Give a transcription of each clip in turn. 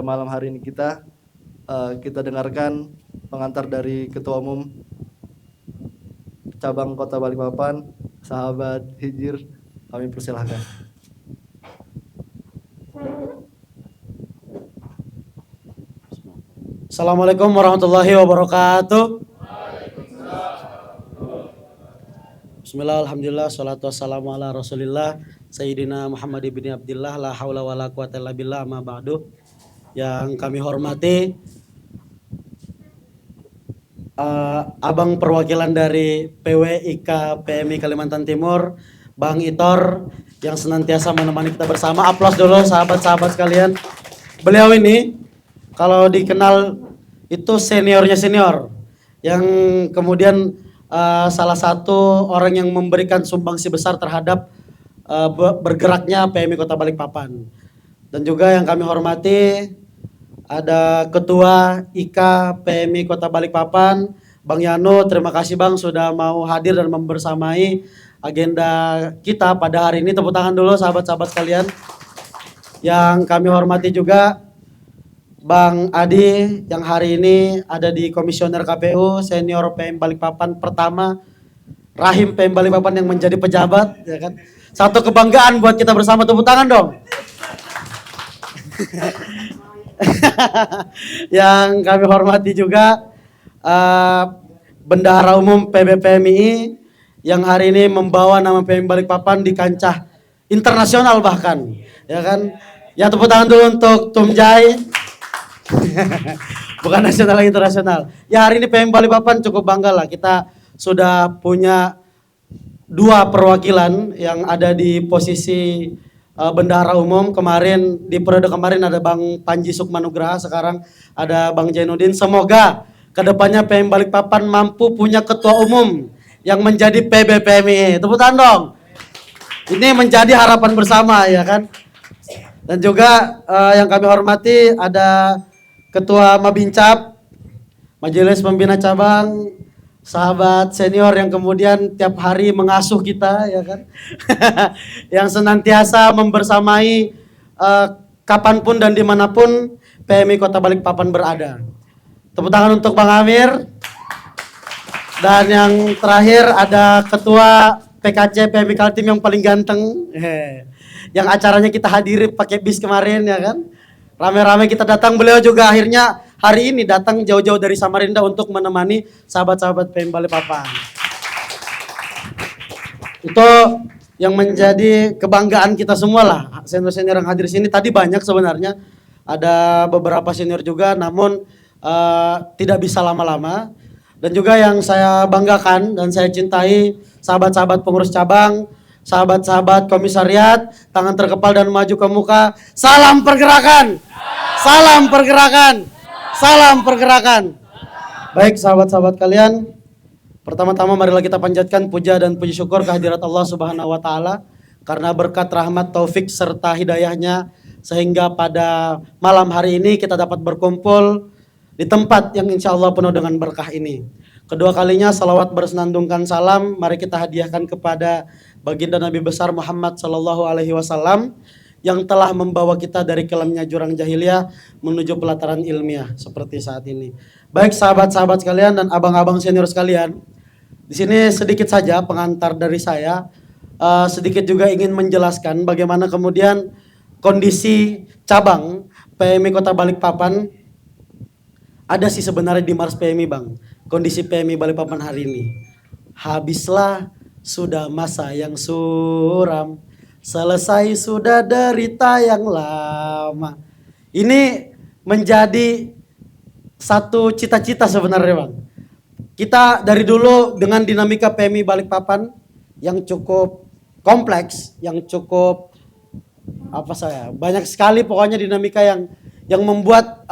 Malam hari ini kita dengarkan pengantar dari Ketua Umum Cabang Kota Balikpapan, sahabat Hijir. Kami persilahkan. Assalamualaikum warahmatullahi wabarakatuh. Bismillah, alhamdulillah, salatu wassalamu ala rasulillah Sayyidina Muhammad ibn Abdillah, la hawla wa la quwata illa billah, amma ba'du. Yang kami hormati Abang perwakilan dari PWIK PMI Kalimantan Timur, Bang Itor, yang senantiasa menemani kita bersama. Aplaus dulu sahabat-sahabat sekalian. Beliau ini kalau dikenal itu seniornya senior, yang kemudian salah satu orang yang memberikan sumbangsi besar terhadap bergeraknya PMI Kota Balikpapan. Dan juga yang kami hormati ada Ketua IKA PMI Kota Balikpapan, Bang Yano. Terima kasih Bang sudah mau hadir dan membersamai agenda kita pada hari ini. Tepuk tangan dulu sahabat-sahabat sekalian. Yang kami hormati juga Bang Adi yang hari ini ada di Komisioner KPU Senior PM Balikpapan pertama, Rahim PM Balikpapan yang menjadi pejabat, ya kan? Satu kebanggaan buat kita bersama, tepuk tangan dong. Yang kami hormati juga Bendahara Umum PBPMI yang hari ini membawa nama PM Balikpapan di kancah internasional bahkan, ya kan? Ya, tepuk tangan dulu untuk Tumjai. Bukan nasional, internasional. Ya, hari ini PM Balikpapan cukup bangga lah. Kita sudah punya dua perwakilan yang ada di posisi Bendahara Umum. Kemarin di periode kemarin ada Bang Panji Sukmanugraha, sekarang ada Bang Jainuddin. Semoga kedepannya PM Balikpapan mampu punya ketua umum yang menjadi PBPMI. Tepuk tangan dong. Ini menjadi harapan bersama, ya kan? Dan juga yang kami hormati ada Ketua Mabincap, Majelis Pembina Cabang, sahabat senior yang kemudian tiap hari mengasuh kita, ya kan? Yang senantiasa membersamai kapanpun dan dimanapun PMI Kota Balikpapan berada. Tepuk tangan untuk Bang Amir. Dan yang terakhir ada Ketua PKC PMI Kaltim yang paling ganteng, yang acaranya kita hadiri pakai bis kemarin, ya kan? Rame-rame kita datang, beliau juga akhirnya hari ini datang jauh-jauh dari Samarinda untuk menemani sahabat-sahabat PM Balikpapan. Itu yang menjadi kebanggaan kita semua lah, senior-senior yang hadir di sini. Tadi banyak sebenarnya, ada beberapa senior juga, namun tidak bisa lama-lama. Dan juga yang saya banggakan dan saya cintai, sahabat-sahabat pengurus cabang, sahabat-sahabat komisariat, tangan terkepal dan maju ke muka. Salam pergerakan, salam pergerakan, salam pergerakan. Baik sahabat-sahabat kalian, pertama-tama marilah kita panjatkan puja dan puji syukur kehadirat Allah Subhanahu wa Ta'ala, karena berkat rahmat, taufik serta hidayahnya sehingga pada malam hari ini kita dapat berkumpul di tempat yang insya Allah penuh dengan berkah ini. Kedua kalinya salawat bersenandungkan salam mari kita hadiahkan kepada baginda Nabi besar Muhammad sallallahu alaihi wasallam yang telah membawa kita dari kelamnya jurang jahiliyah menuju pelataran ilmiah seperti saat ini. Baik sahabat-sahabat sekalian dan abang-abang senior sekalian, di sini sedikit saja pengantar dari saya, sedikit juga ingin menjelaskan bagaimana kemudian kondisi cabang PMI Kota Balikpapan. Ada sih sebenarnya di Mars PMI Bang, kondisi PMI Balikpapan hari ini. Habislah sudah masa yang suram, selesai sudah derita yang lama. Ini menjadi satu cita-cita sebenarnya Bang. Kita dari dulu dengan dinamika PMI Balikpapan yang cukup kompleks, yang cukup banyak sekali pokoknya dinamika yang membuat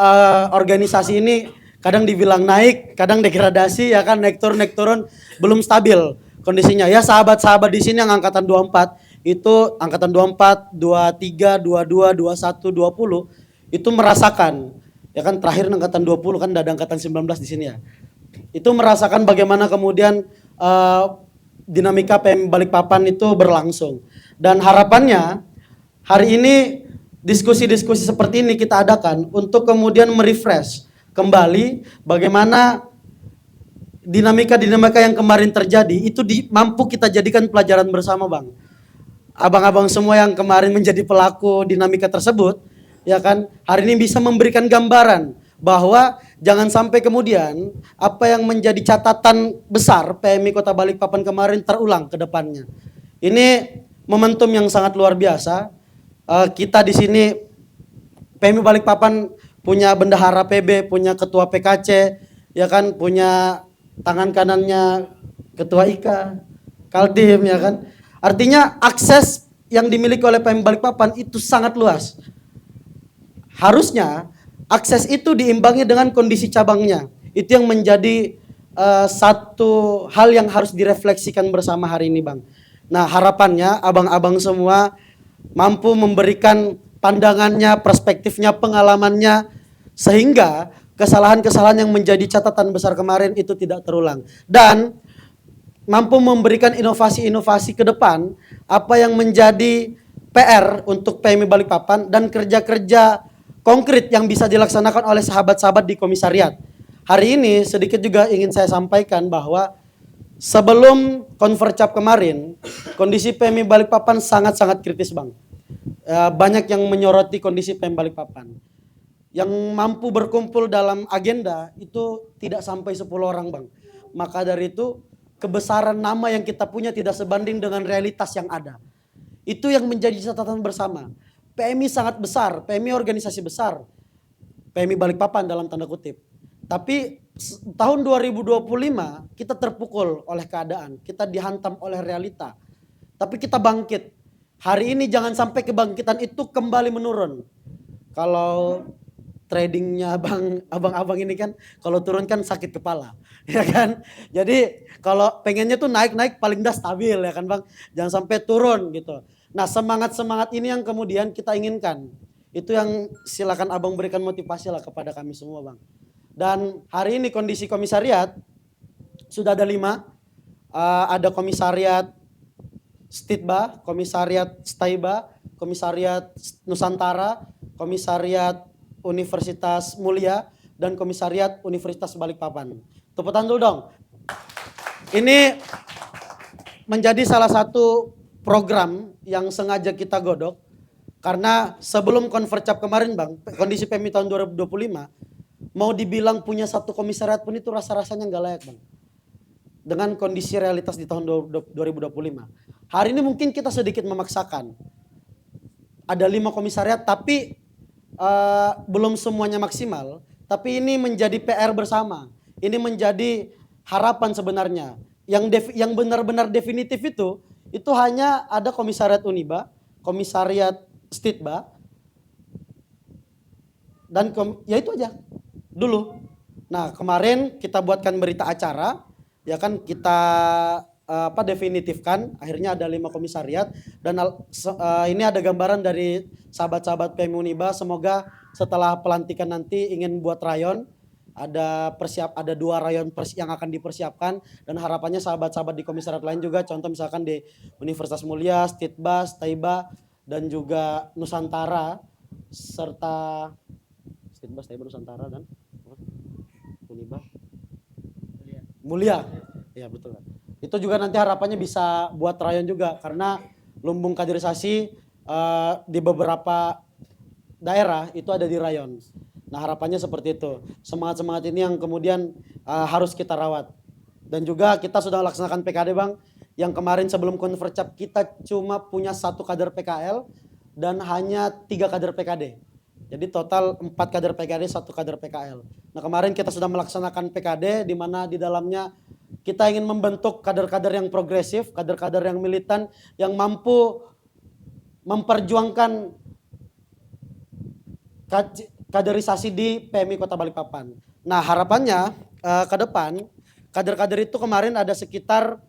organisasi ini kadang dibilang naik, kadang degradasi, ya kan, naik turun, belum stabil kondisinya. Ya sahabat-sahabat di sini yang angkatan 24, itu angkatan 24, 23, 22, 21, 20 itu merasakan, ya kan, terakhir angkatan 20 kan ada angkatan 19 di sini ya. Itu merasakan bagaimana kemudian dinamika PM Balikpapan itu berlangsung. Dan harapannya hari ini diskusi-diskusi seperti ini kita adakan untuk kemudian merefresh kembali bagaimana dinamika-dinamika yang kemarin terjadi itu mampu kita jadikan pelajaran bersama, Bang. Abang-abang semua yang kemarin menjadi pelaku dinamika tersebut, ya kan, hari ini bisa memberikan gambaran bahwa jangan sampai kemudian apa yang menjadi catatan besar PMI Kota Balikpapan kemarin terulang ke depannya. Ini momentum yang sangat luar biasa. Kita di sini PMI Balikpapan punya bendahara PB, punya ketua PKC, ya kan, punya tangan kanannya ketua IKA, Kaltim, ya kan. Artinya akses yang dimiliki oleh PMI Balikpapan itu sangat luas. Harusnya akses itu diimbangi dengan kondisi cabangnya. Itu yang menjadi satu hal yang harus direfleksikan bersama hari ini, Bang. Nah, harapannya abang-abang semua mampu memberikan pandangannya, perspektifnya, pengalamannya, sehingga kesalahan-kesalahan yang menjadi catatan besar kemarin itu tidak terulang. Dan mampu memberikan inovasi-inovasi ke depan, apa yang menjadi PR untuk PMI Balikpapan dan kerja-kerja konkret yang bisa dilaksanakan oleh sahabat-sahabat di komisariat. Hari ini sedikit juga ingin saya sampaikan bahwa sebelum Konvercap kemarin, kondisi PMI Balikpapan sangat-sangat kritis, Bang. Banyak yang menyoroti kondisi PMI Balikpapan. Yang mampu berkumpul dalam agenda itu tidak sampai 10 orang, Bang. Maka dari itu kebesaran nama yang kita punya tidak sebanding dengan realitas yang ada. Itu yang menjadi catatan bersama. PMI sangat besar, PMI organisasi besar. PMI Balikpapan dalam tanda kutip. Tapi tahun 2025 kita terpukul oleh keadaan. Kita dihantam oleh realita. Tapi kita bangkit. Hari ini jangan sampai kebangkitan itu kembali menurun. Kalau tradingnya abang-abang ini kan kalau turun kan sakit kepala, ya kan. Jadi kalau pengennya tuh naik-naik paling dah stabil, ya kan, Bang. Jangan sampai turun gitu. Nah, semangat-semangat ini yang kemudian kita inginkan. Itu yang silakan abang berikan motivasi lah kepada kami semua, Bang. Dan hari ini kondisi komisariat sudah ada 5. Ada komisariat Stitba, komisariat Staiba, komisariat Nusantara, komisariat Universitas Mulia, dan komisariat Universitas Balikpapan. Tepuk tangan dulu dong. Ini menjadi salah satu program yang sengaja kita godok. Karena sebelum Konvercap kemarin, Bang, kondisi PMI tahun 2025, mau dibilang punya satu komisariat pun itu rasa-rasanya nggak layak, Bang. Dengan kondisi realitas di tahun 2025. Hari ini mungkin kita sedikit memaksakan. Ada 5 komisariat tapi belum semuanya maksimal, tapi ini menjadi PR bersama. Ini menjadi harapan sebenarnya. Yang benar-benar definitif itu hanya ada komisariat Uniba, komisariat Stitba, dan ya itu aja dulu. Nah, kemarin kita buatkan berita acara, ya kan, kita definitifkan, akhirnya ada 5 komisariat dan ini ada gambaran dari sahabat-sahabat PMI Uniba. Semoga setelah pelantikan nanti ingin buat rayon, ada 2 rayon yang akan dipersiapkan, dan harapannya sahabat-sahabat di komisariat lain juga, contoh misalkan di Universitas Mulia, Stitba, Staiba, dan juga Nusantara, serta Stitba, Staiba, Nusantara, dan Uniba Mulia. Ya, betul. Itu juga nanti harapannya bisa buat rayon juga, karena lumbung kaderisasi di beberapa daerah itu ada di rayon. Nah, harapannya seperti itu. Semangat-semangat ini yang kemudian harus kita rawat. Dan juga kita sudah laksanakan PKD, Bang. Yang kemarin sebelum Konvercap kita cuma punya 1 kader PKL dan hanya 3 kader PKD. Jadi total 4 kader PKD, 1 kader PKL. Nah, kemarin kita sudah melaksanakan PKD di mana di dalamnya kita ingin membentuk kader-kader yang progresif, kader-kader yang militan, yang mampu memperjuangkan kaderisasi di PMI Kota Balikpapan. Nah, harapannya ke depan kader-kader itu kemarin ada sekitar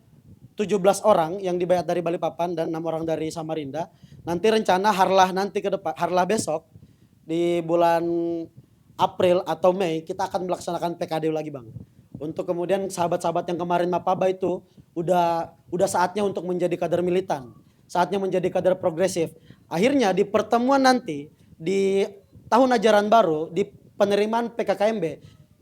17 orang yang dibayar dari Balikpapan dan 6 orang dari Samarinda. Nanti rencana harlah besok di bulan April atau Mei kita akan melaksanakan PKD lagi, Bang. Untuk kemudian sahabat-sahabat yang kemarin mapaba itu udah saatnya untuk menjadi kader militan, saatnya menjadi kader progresif. Akhirnya di pertemuan nanti di tahun ajaran baru di penerimaan PKKMB,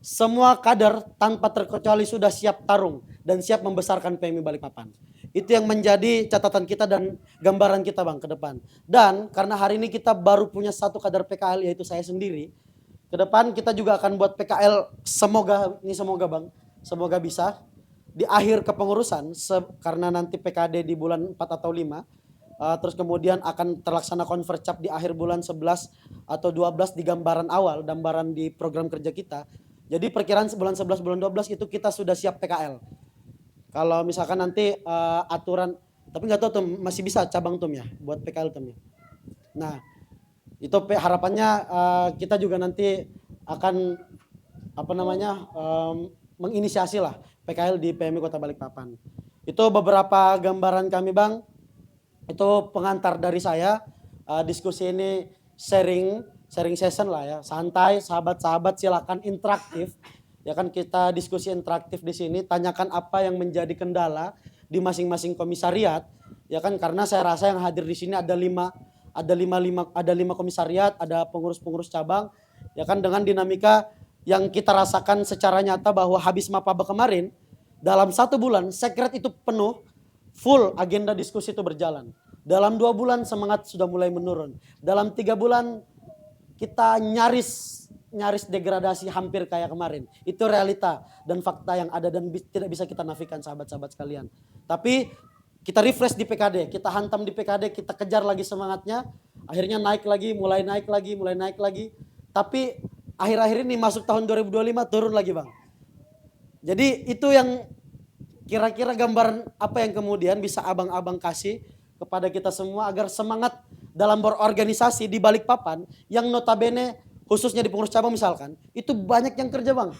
semua kader tanpa terkecuali sudah siap tarung dan siap membesarkan PMI Balikpapan. Itu yang menjadi catatan kita dan gambaran kita Bang ke depan. Dan karena hari ini kita baru punya satu kader PKL yaitu saya sendiri, ke depan kita juga akan buat PKL, semoga Bang, semoga bisa di akhir kepengurusan karena nanti PKD di bulan 4 atau 5, terus kemudian akan terlaksana konvercap di akhir bulan 11 atau 12 di gambaran awal, gambaran di program kerja kita. Jadi perkiraan bulan 11, bulan 12 itu kita sudah siap PKL. Kalau misalkan nanti aturan, tapi nggak tahu tuh masih bisa cabang Tum ya buat PKL Tum ya. Nah, itu harapannya kita juga nanti akan menginisiasi lah PKL di PMI Kota Balikpapan. Itu beberapa gambaran kami Bang. Itu pengantar dari saya. Diskusi ini sharing session lah ya, santai, sahabat-sahabat silakan interaktif. Ya kan kita diskusi interaktif di sini, tanyakan apa yang menjadi kendala di masing-masing komisariat. Ya kan karena saya rasa yang hadir di sini ada lima komisariat, ada pengurus-pengurus cabang. Ya kan dengan dinamika yang kita rasakan secara nyata bahwa habis Mapaba kemarin, dalam 1 bulan sekret itu penuh, full agenda diskusi itu berjalan. Dalam 2 bulan semangat sudah mulai menurun. Dalam 3 bulan kita nyaris degradasi hampir kayak kemarin. Itu realita dan fakta yang ada dan tidak bisa kita nafikan sahabat-sahabat sekalian. Tapi kita refresh di PKD, kita hantam di PKD, kita kejar lagi semangatnya. Akhirnya naik lagi, mulai naik lagi. Tapi akhir-akhir ini masuk tahun 2025 turun lagi Bang. Jadi itu yang kira-kira gambaran apa yang kemudian bisa abang-abang kasih kepada kita semua agar semangat dalam berorganisasi di Balikpapan yang notabene khususnya di pengurus cabang misalkan, itu banyak yang kerja Bang.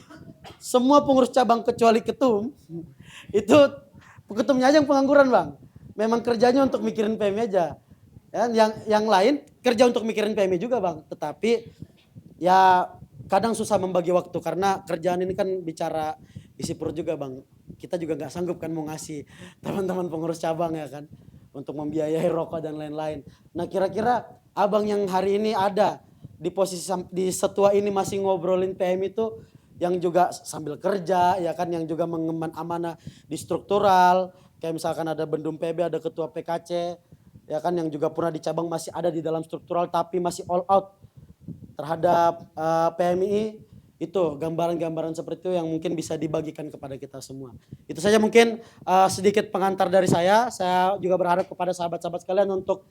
Semua pengurus cabang kecuali ketum, itu ketumnya aja yang pengangguran Bang. Memang kerjanya untuk mikirin PMI aja. Ya, yang lain kerja untuk mikirin PMI juga Bang, tetapi ya kadang susah membagi waktu karena kerjaan ini kan bicara isi perut juga Bang. Kita juga nggak sanggup kan mau ngasih teman-teman pengurus cabang ya kan untuk membiayai rokok dan lain-lain. Nah kira-kira abang yang hari ini ada di posisi di setua ini masih ngobrolin PM itu yang juga sambil kerja ya kan, yang juga mengemban amanah di struktural kayak misalkan ada Bendum PB, ada ketua PKC ya kan, yang juga pernah di cabang masih ada di dalam struktural tapi masih all out terhadap PMI. Itu gambaran-gambaran seperti itu yang mungkin bisa dibagikan kepada kita semua. Itu saja mungkin sedikit pengantar dari saya. Saya juga berharap kepada sahabat-sahabat sekalian untuk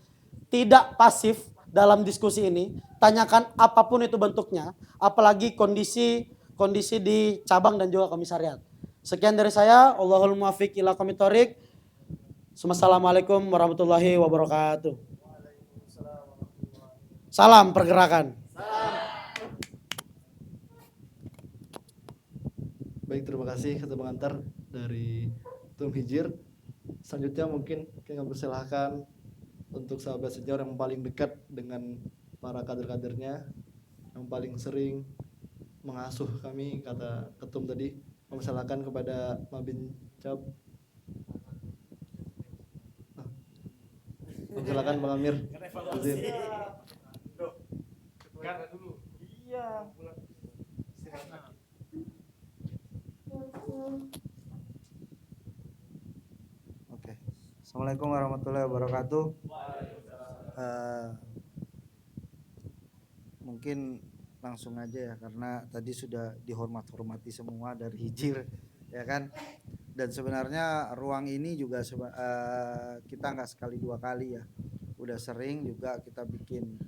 tidak pasif dalam diskusi ini. Tanyakan apapun itu bentuknya, apalagi kondisi di cabang dan juga komisariat. Sekian dari saya. Allahul muwaffiq ila aqwamit thoriq. Assalamualaikum warahmatullahi wabarakatuh. Salam pergerakan. Baik, terima kasih ketua pengantar dari Tum Hijir. Selanjutnya mungkin kami persilahkan untuk sahabat senior yang paling dekat dengan para kader-kadernya, yang paling sering mengasuh kami, kata ketum tadi, mempersilahkan kepada Mabin Cap. Silakan Bang Amir. Iya. Oke. Assalamualaikum warahmatullahi wabarakatuh. Mungkin langsung aja ya karena tadi sudah dihormati semua dari Hijir ya kan. Dan sebenarnya ruang ini juga kita nggak sekali dua kali ya, udah sering juga kita bikin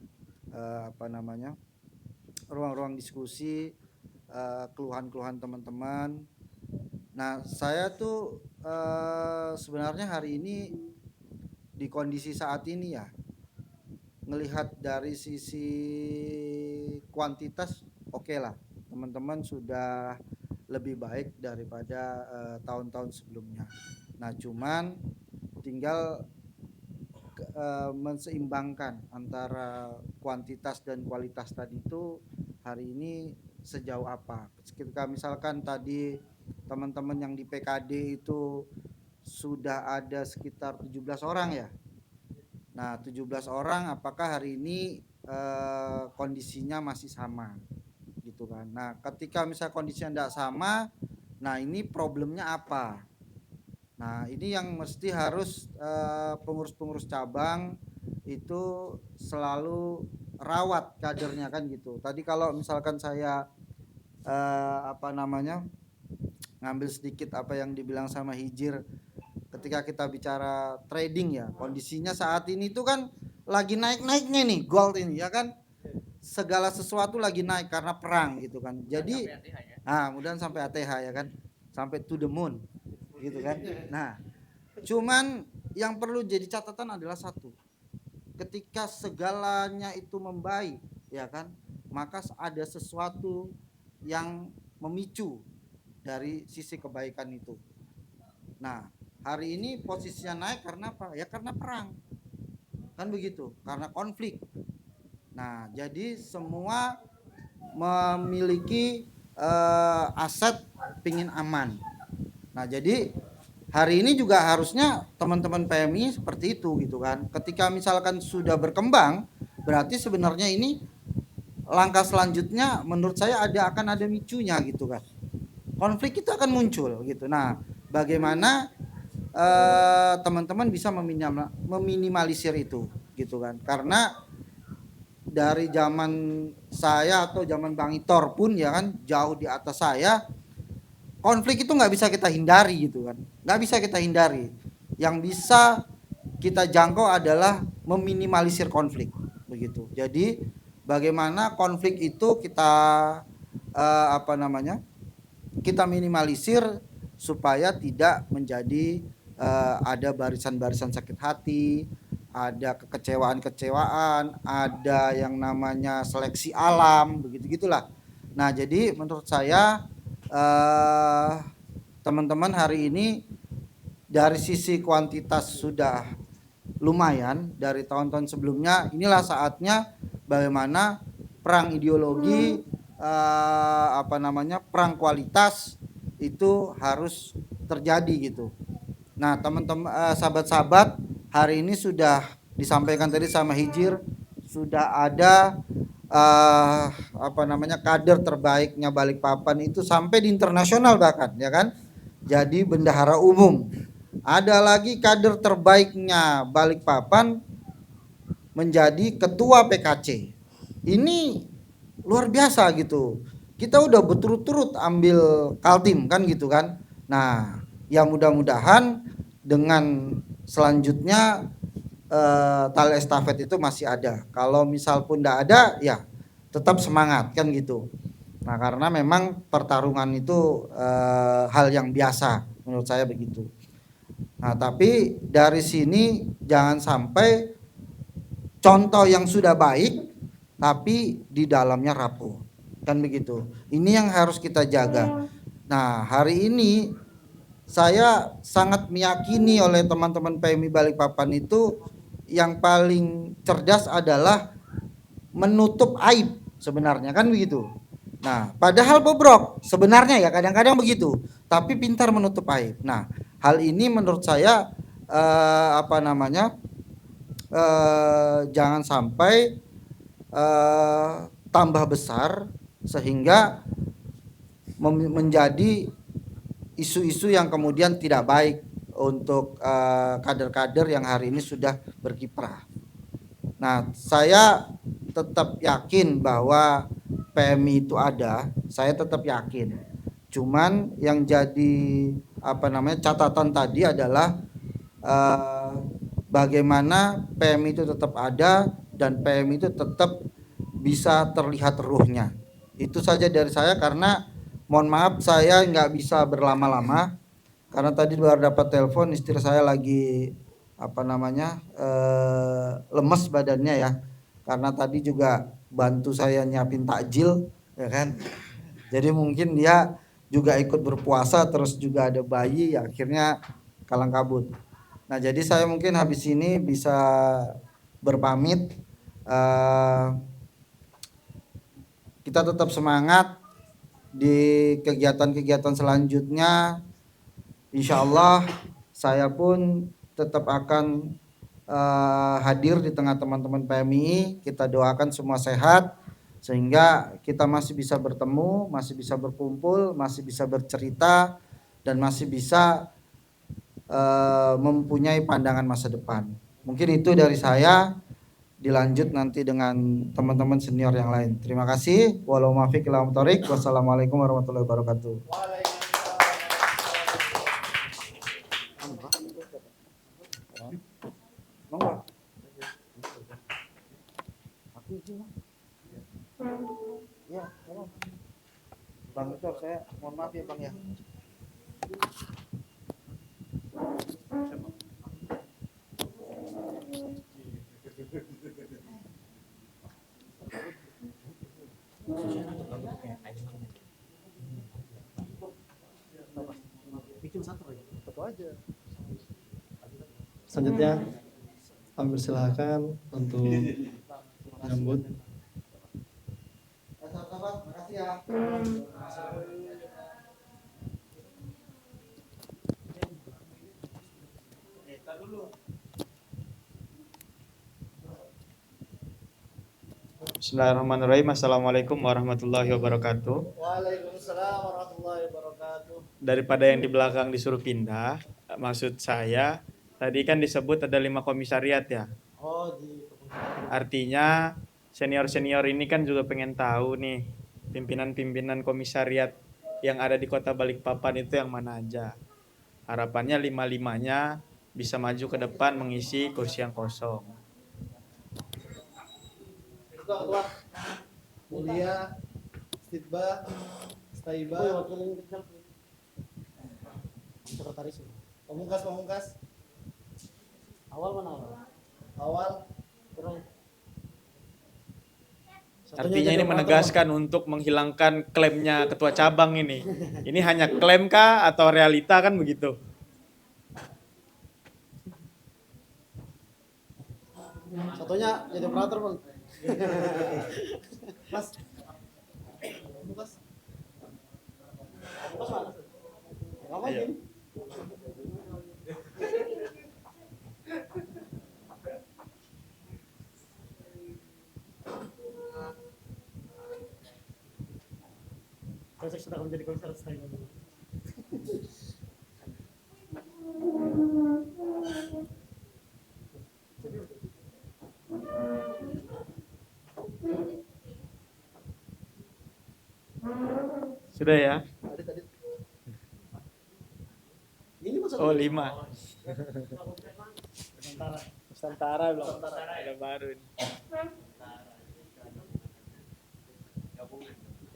ruang-ruang diskusi, keluhan-keluhan teman-teman. Nah saya tuh sebenarnya hari ini di kondisi saat ini ya, ngelihat dari sisi kuantitas oke lah, teman-teman sudah lebih baik daripada tahun-tahun sebelumnya. Nah cuman tinggal menseimbangkan antara kuantitas dan kualitas tadi itu hari ini sejauh apa. Ketika misalkan tadi teman-teman yang di PKD itu sudah ada sekitar 17 orang ya. Nah 17 orang apakah hari ini kondisinya masih sama gitu kan. Nah ketika misalnya kondisinya tidak sama, nah ini problemnya apa? Nah ini yang mesti harus pengurus-pengurus cabang itu selalu rawat kadernya kan gitu. Tadi kalau misalkan saya apa namanya ngambil sedikit apa yang dibilang sama Hijir, ketika kita bicara trading ya, kondisinya saat ini tuh kan lagi naik-naiknya nih gold ini ya kan, segala sesuatu lagi naik karena perang gitu kan. Jadi mudah sampai ATH ya kan, sampai to the moon gitu kan. Nah cuman yang perlu jadi catatan adalah satu, ketika segalanya itu membaik ya kan, maka ada sesuatu yang memicu dari sisi kebaikan itu. Nah hari ini posisinya naik karena apa? Ya karena perang kan begitu, karena konflik. Nah jadi semua memiliki aset pingin aman. Nah jadi hari ini juga harusnya teman-teman PMI seperti itu gitu kan. Ketika misalkan sudah berkembang, berarti sebenarnya ini langkah selanjutnya menurut saya akan ada micunya gitu kan. Konflik itu akan muncul gitu. Nah bagaimana teman-teman bisa meminimalisir itu gitu kan. Karena dari zaman saya atau zaman Bang Itor pun ya kan, jauh di atas saya, konflik itu nggak bisa kita hindari gitu kan, nggak bisa kita hindari. Yang bisa kita jangkau adalah meminimalisir konflik begitu. Jadi bagaimana konflik itu kita kita minimalisir supaya tidak menjadi ada barisan-barisan sakit hati, ada kekecewaan-kecewaan, ada yang namanya seleksi alam, begitu-gitulah. Nah, jadi menurut saya teman-teman hari ini dari sisi kuantitas sudah lumayan dari tahun-tahun sebelumnya. Inilah saatnya bagaimana perang ideologi, perang kualitas itu harus terjadi gitu. Nah teman-teman, sahabat-sahabat, hari ini sudah disampaikan tadi sama Hijir, sudah ada kader terbaiknya Balikpapan itu sampai di internasional bahkan ya kan, jadi bendahara umum. Ada lagi kader terbaiknya Balikpapan menjadi ketua PKC. Ini luar biasa gitu. Kita udah berturut-turut ambil Kaltim kan gitu kan. Nah ya mudah-mudahan dengan selanjutnya tali estafet itu masih ada. Kalau misal pun tidak ada ya tetap semangat kan gitu. Nah karena memang pertarungan itu hal yang biasa menurut saya begitu. Nah tapi dari sini jangan sampai contoh yang sudah baik tapi di dalamnya rapuh kan begitu. Ini yang harus kita jaga. Nah hari ini saya sangat meyakini oleh teman-teman PMI Balikpapan itu yang paling cerdas adalah menutup aib sebenarnya kan begitu. Nah padahal bobrok sebenarnya ya kadang-kadang begitu, tapi pintar menutup aib. Nah hal ini menurut saya jangan sampai tambah besar sehingga menjadi isu-isu yang kemudian tidak baik untuk kader-kader yang hari ini sudah berkiprah. Nah, saya tetap yakin bahwa PMI itu ada, saya tetap yakin. Cuman yang jadi catatan tadi adalah bagaimana PMI itu tetap ada dan PMI itu tetap bisa terlihat ruhnya. Itu saja dari saya, karena mohon maaf saya nggak bisa berlama-lama karena tadi baru dapat telepon istri saya lagi lemes badannya ya, karena tadi juga bantu saya nyiapin takjil ya kan, jadi mungkin dia juga ikut berpuasa terus juga ada bayi ya, akhirnya kalang kabut. Nah jadi saya mungkin habis ini bisa berpamit. Kita tetap semangat di kegiatan-kegiatan selanjutnya. Insya Allah saya pun tetap akan hadir di tengah teman-teman PMI. Kita doakan semua sehat sehingga kita masih bisa bertemu, masih bisa berkumpul, masih bisa bercerita, dan masih bisa mempunyai pandangan masa depan. Mungkin itu dari saya, dilanjut nanti dengan teman-teman senior yang lain. Terima kasih. Wassalamualaikum warahmatullahi wabarakatuh. Ya, Bang Victor, saya mohon maaf ya Bang ya. Satu aja. Selanjutnya kami persilahkan untuk menyambut. Sahabat-sahabat, makasih ya. Bismillahirrahmanirrahim. Assalamualaikum warahmatullahi wabarakatuh. Waalaikumsalam warahmatullahi wabarakatuh. Daripada yang di belakang disuruh pindah, maksud saya tadi kan disebut ada 5 komisariat ya. Oh, di Artinya senior-senior ini kan juga pengen tahu nih pimpinan-pimpinan komisariat yang ada di Kota Balikpapan itu yang mana aja. Harapannya 5-5-nya bisa maju ke depan mengisi kursi yang kosong. Ketua Mulia, Stitba, Staiba, sekretaris. Pamungkas. Awal mana awal? Awal. Artinya ini menegaskan untuk menghilangkan klaimnya ketua cabang ini. Ini hanya klaim kah atau realita kan begitu? Satunya jadi operator Bang. Mas. Pamungkas. Bos mana? Ngapain Ayo. ini? Saya sudah menjadi komisaris saya. Sudah ya? Ini maksudnya Oh 5. sementara. Nusantara belum. Ada baru ini.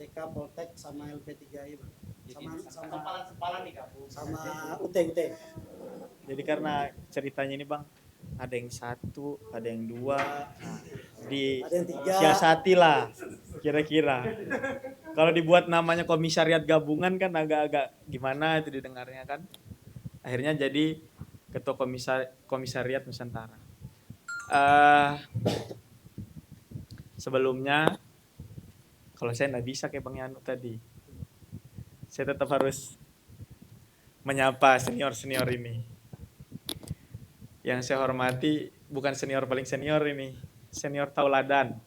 TK Poltek sama LP3I Bang. Sama sama UT. Jadi karena ceritanya ini Bang, ada yang 1, ada yang 2. Nah, Ada yang 3. siasati lah kira-kira. Kalau dibuat namanya komisariat gabungan kan agak-agak gimana itu didengarnya kan. Akhirnya jadi ketua komisariat Nusantara. Sebelumnya kalau saya nggak bisa kayak Bang Yanu tadi, saya tetap harus menyapa senior-senior ini. Yang saya hormati bukan senior paling senior ini, senior tauladan.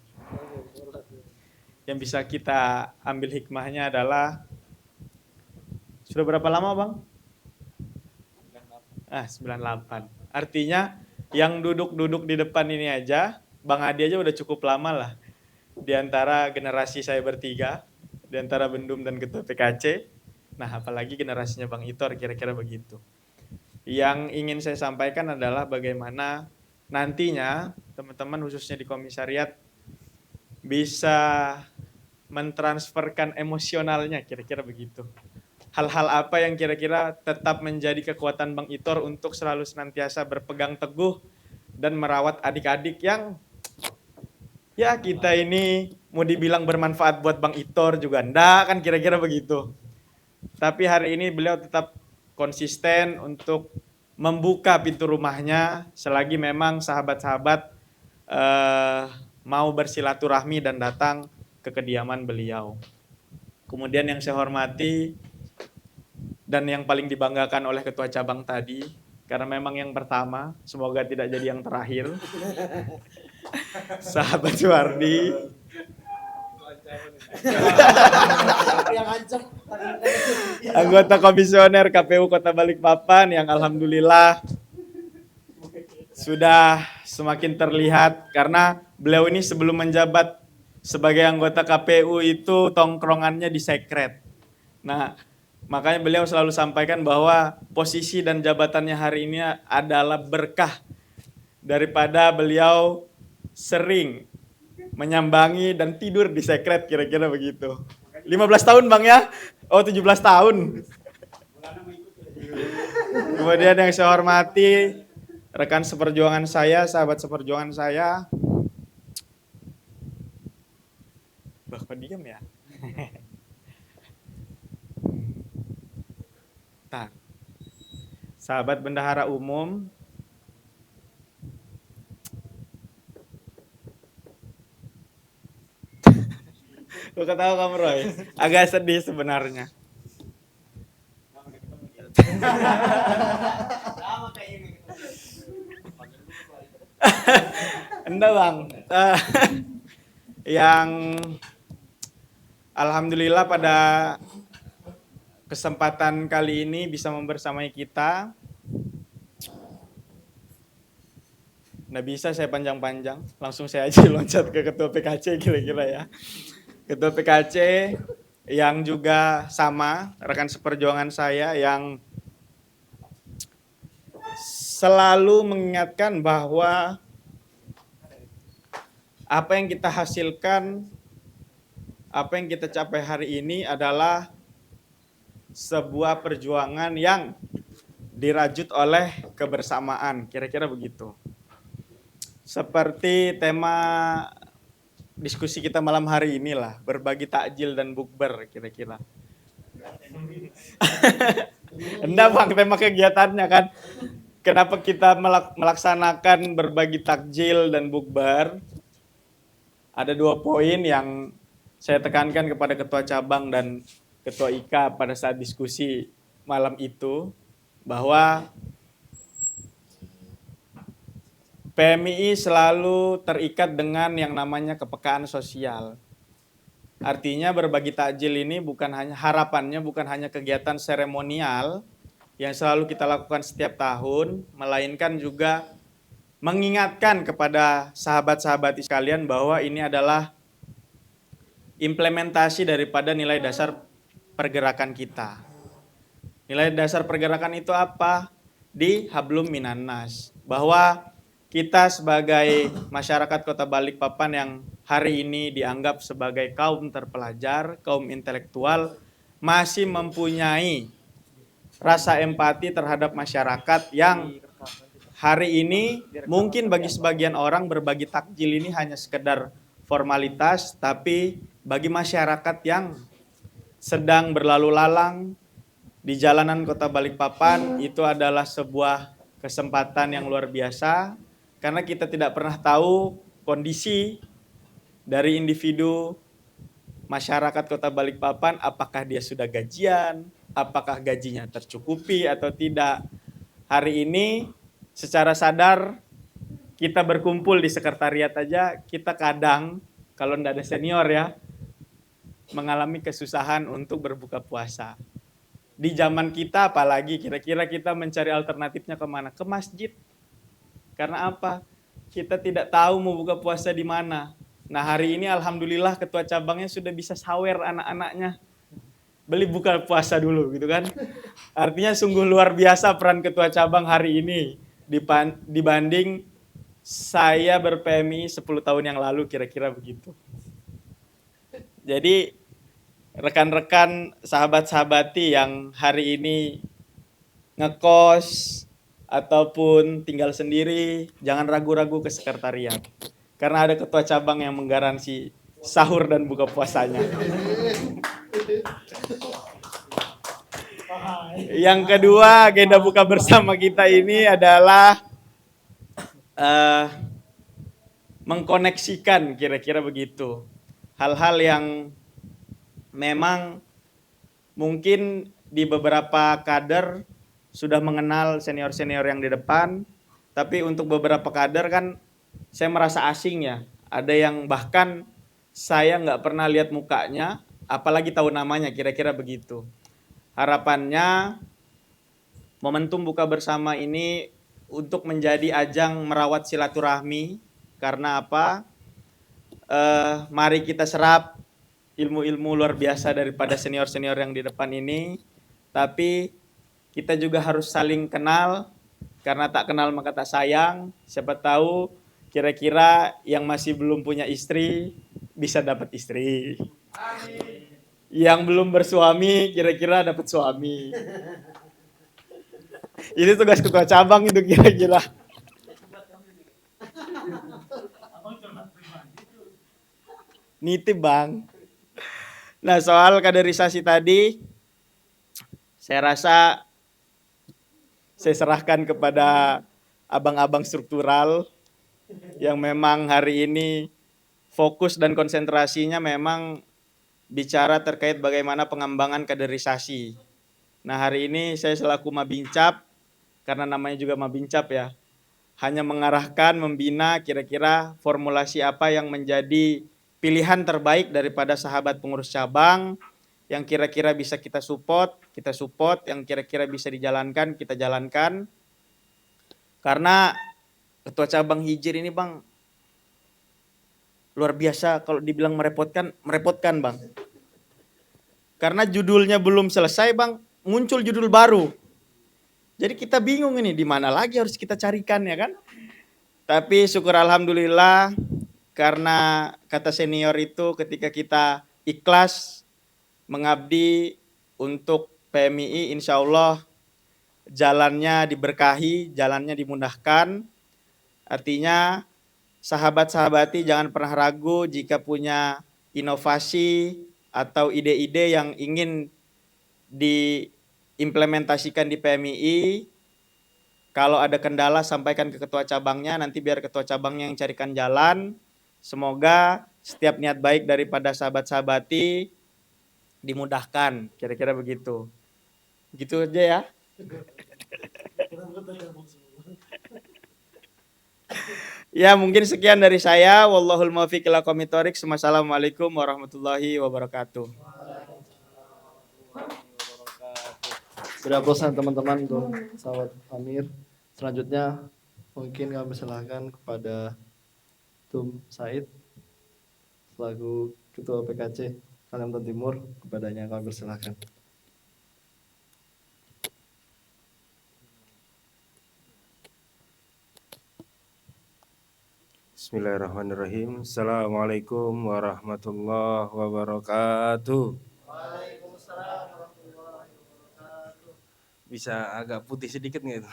Yang bisa kita ambil hikmahnya adalah, sudah berapa lama Bang? 98. Artinya yang duduk-duduk di depan ini aja, Bang Adi aja udah cukup lama lah. Di antara generasi saya bertiga, di antara Bendum dan Ketua PKC. Nah apalagi generasinya Bang Itor, kira-kira begitu. Yang ingin saya sampaikan adalah bagaimana nantinya teman-teman khususnya di komisariat bisa mentransferkan emosionalnya, kira-kira begitu. Hal-hal apa yang kira-kira tetap menjadi kekuatan Bang Itor untuk selalu senantiasa berpegang teguh dan merawat adik-adik yang ya kita ini mau dibilang bermanfaat buat Bang Itor juga enggak kan, kira-kira begitu. Tapi hari ini beliau tetap konsisten untuk membuka pintu rumahnya selagi memang sahabat-sahabat mau bersilaturahmi dan datang ke kediaman beliau. Kemudian yang saya hormati dan yang paling dibanggakan oleh ketua cabang tadi, karena memang yang pertama, semoga tidak jadi yang terakhir. Sahabat Suwardi. Anggota komisioner KPU Kota Balikpapan yang alhamdulillah sudah semakin terlihat karena beliau ini sebelum menjabat sebagai anggota KPU itu tongkrongannya di sekret. Nah, makanya beliau selalu sampaikan bahwa posisi dan jabatannya hari ini adalah berkah daripada beliau sering menyambangi dan tidur di sekret, kira-kira begitu. 15 tahun Bang ya? Oh 17 tahun. Kemudian yang saya hormati rekan seperjuangan saya, sahabat seperjuangan saya. Bapak diam ya? Nah, sahabat bendahara umum, lu ketawa kamu Roy, agak sedih sebenarnya. Enggak Bang, yang alhamdulillah pada kesempatan kali ini bisa membersamai kita. Nggak bisa saya panjang-panjang, langsung saya aja loncat ke Ketua PKC kira-kira ya. Ketua PKC yang juga sama, rekan seperjuangan saya yang selalu mengingatkan bahwa apa yang kita hasilkan, apa yang kita capai hari ini adalah sebuah perjuangan yang dirajut oleh kebersamaan, kira-kira begitu. Seperti tema diskusi kita malam hari inilah, berbagi takjil dan bukber kira-kira. Enggak Bang, tema kegiatannya kan. Kenapa kita melaksanakan berbagi takjil dan bukber? Ada 2 poin yang saya tekankan kepada Ketua Cabang dan Ketua IKA pada saat diskusi malam itu, bahwa PMII selalu terikat dengan yang namanya kepekaan sosial. Artinya berbagi takjil ini bukan hanya harapannya, bukan hanya kegiatan seremonial yang selalu kita lakukan setiap tahun, melainkan juga mengingatkan kepada sahabat-sahabat sekalian bahwa ini adalah implementasi daripada nilai dasar pergerakan kita. Nilai dasar pergerakan itu apa? Di Hablum Minannas. Bahwa kita sebagai masyarakat Kota Balikpapan yang hari ini dianggap sebagai kaum terpelajar, kaum intelektual, masih mempunyai rasa empati terhadap masyarakat yang hari ini mungkin bagi sebagian orang berbagi takjil ini hanya sekedar formalitas, tapi bagi masyarakat yang sedang berlalu lalang di jalanan Kota Balikpapan itu adalah sebuah kesempatan yang luar biasa, karena kita tidak pernah tahu kondisi dari individu masyarakat Kota Balikpapan, apakah dia sudah gajian, apakah gajinya tercukupi atau tidak. Hari ini secara sadar kita berkumpul di sekretariat aja, kita kadang kalau tidak ada senior ya, mengalami kesusahan untuk berbuka puasa. Di zaman kita apalagi kira-kira kita mencari alternatifnya kemana? Ke masjid. Karena apa? Kita tidak tahu mau buka puasa di mana. Nah hari ini alhamdulillah ketua cabangnya sudah bisa sawer anak-anaknya. Beli buka puasa dulu gitu kan. Artinya sungguh luar biasa peran ketua cabang hari ini dibanding saya ber-PMI 10 tahun yang lalu kira-kira begitu. Jadi rekan-rekan sahabat-sahabati yang hari ini ngekos ataupun tinggal sendiri, jangan ragu-ragu ke sekretariat. Karena ada ketua cabang yang menggaransi sahur dan buka puasanya. Yang kedua, agenda buka bersama kita ini adalah mengkoneksikan kira-kira begitu. Hal-hal yang memang mungkin di beberapa kader sudah mengenal senior-senior yang di depan, tapi untuk beberapa kader kan saya merasa asing ya. Ada yang bahkan saya nggak pernah lihat mukanya, apalagi tahu namanya, kira-kira begitu. Harapannya momentum buka bersama ini untuk menjadi ajang merawat silaturahmi, karena apa? Mari kita serap ilmu-ilmu luar biasa daripada senior-senior yang di depan ini, tapi kita juga harus saling kenal, karena tak kenal maka tak sayang. Siapa tahu kira-kira yang masih belum punya istri bisa dapat istri. Yang belum bersuami kira-kira dapat suami. Ini tugas ketua cabang itu kira-kira. Nitip bang. Nah soal kaderisasi tadi, saya rasa saya serahkan kepada abang-abang struktural yang memang hari ini fokus dan konsentrasinya memang bicara terkait bagaimana pengembangan kaderisasi. Nah hari ini saya selaku Mabincap, karena namanya juga Mabincap ya, hanya mengarahkan, membina kira-kira formulasi apa yang menjadi pilihan terbaik daripada sahabat pengurus cabang, yang kira-kira bisa kita support, yang kira-kira bisa dijalankan, kita jalankan. Karena ketua cabang Hijir ini bang, luar biasa kalau dibilang merepotkan bang. Karena judulnya belum selesai bang, muncul judul baru. Jadi kita bingung ini, di mana lagi harus kita carikan ya kan. Tapi syukur alhamdulillah, karena kata senior itu ketika kita ikhlas mengabdi untuk PMII, insya Allah jalannya diberkahi, jalannya dimudahkan. Artinya sahabat-sahabati jangan pernah ragu jika punya inovasi atau ide-ide yang ingin diimplementasikan di PMII. Kalau ada kendala sampaikan ke ketua cabangnya, nanti biar ketua cabangnya yang carikan jalan. Semoga setiap niat baik daripada sahabat-sahabati dimudahkan, kira-kira begitu. Gitu aja ya. Ya mungkin sekian dari saya. Wallahul muwaffiq ila aqwamit thoriq. Wassalamualaikum warahmatullahi wabarakatuh. Sudah bosan teman-teman untuk sahabat Amir. Selanjutnya mungkin kami persilahkan kepada Tum Said selaku Ketua PKC Kalimantan Timur, kepadanya kami persilahkan. Bismillahirrahmanirrahim. Assalamualaikum warahmatullahi wabarakatuh. Waalaikumsalam warahmatullahi wabarakatuh. Bisa agak putih sedikit nggak itu?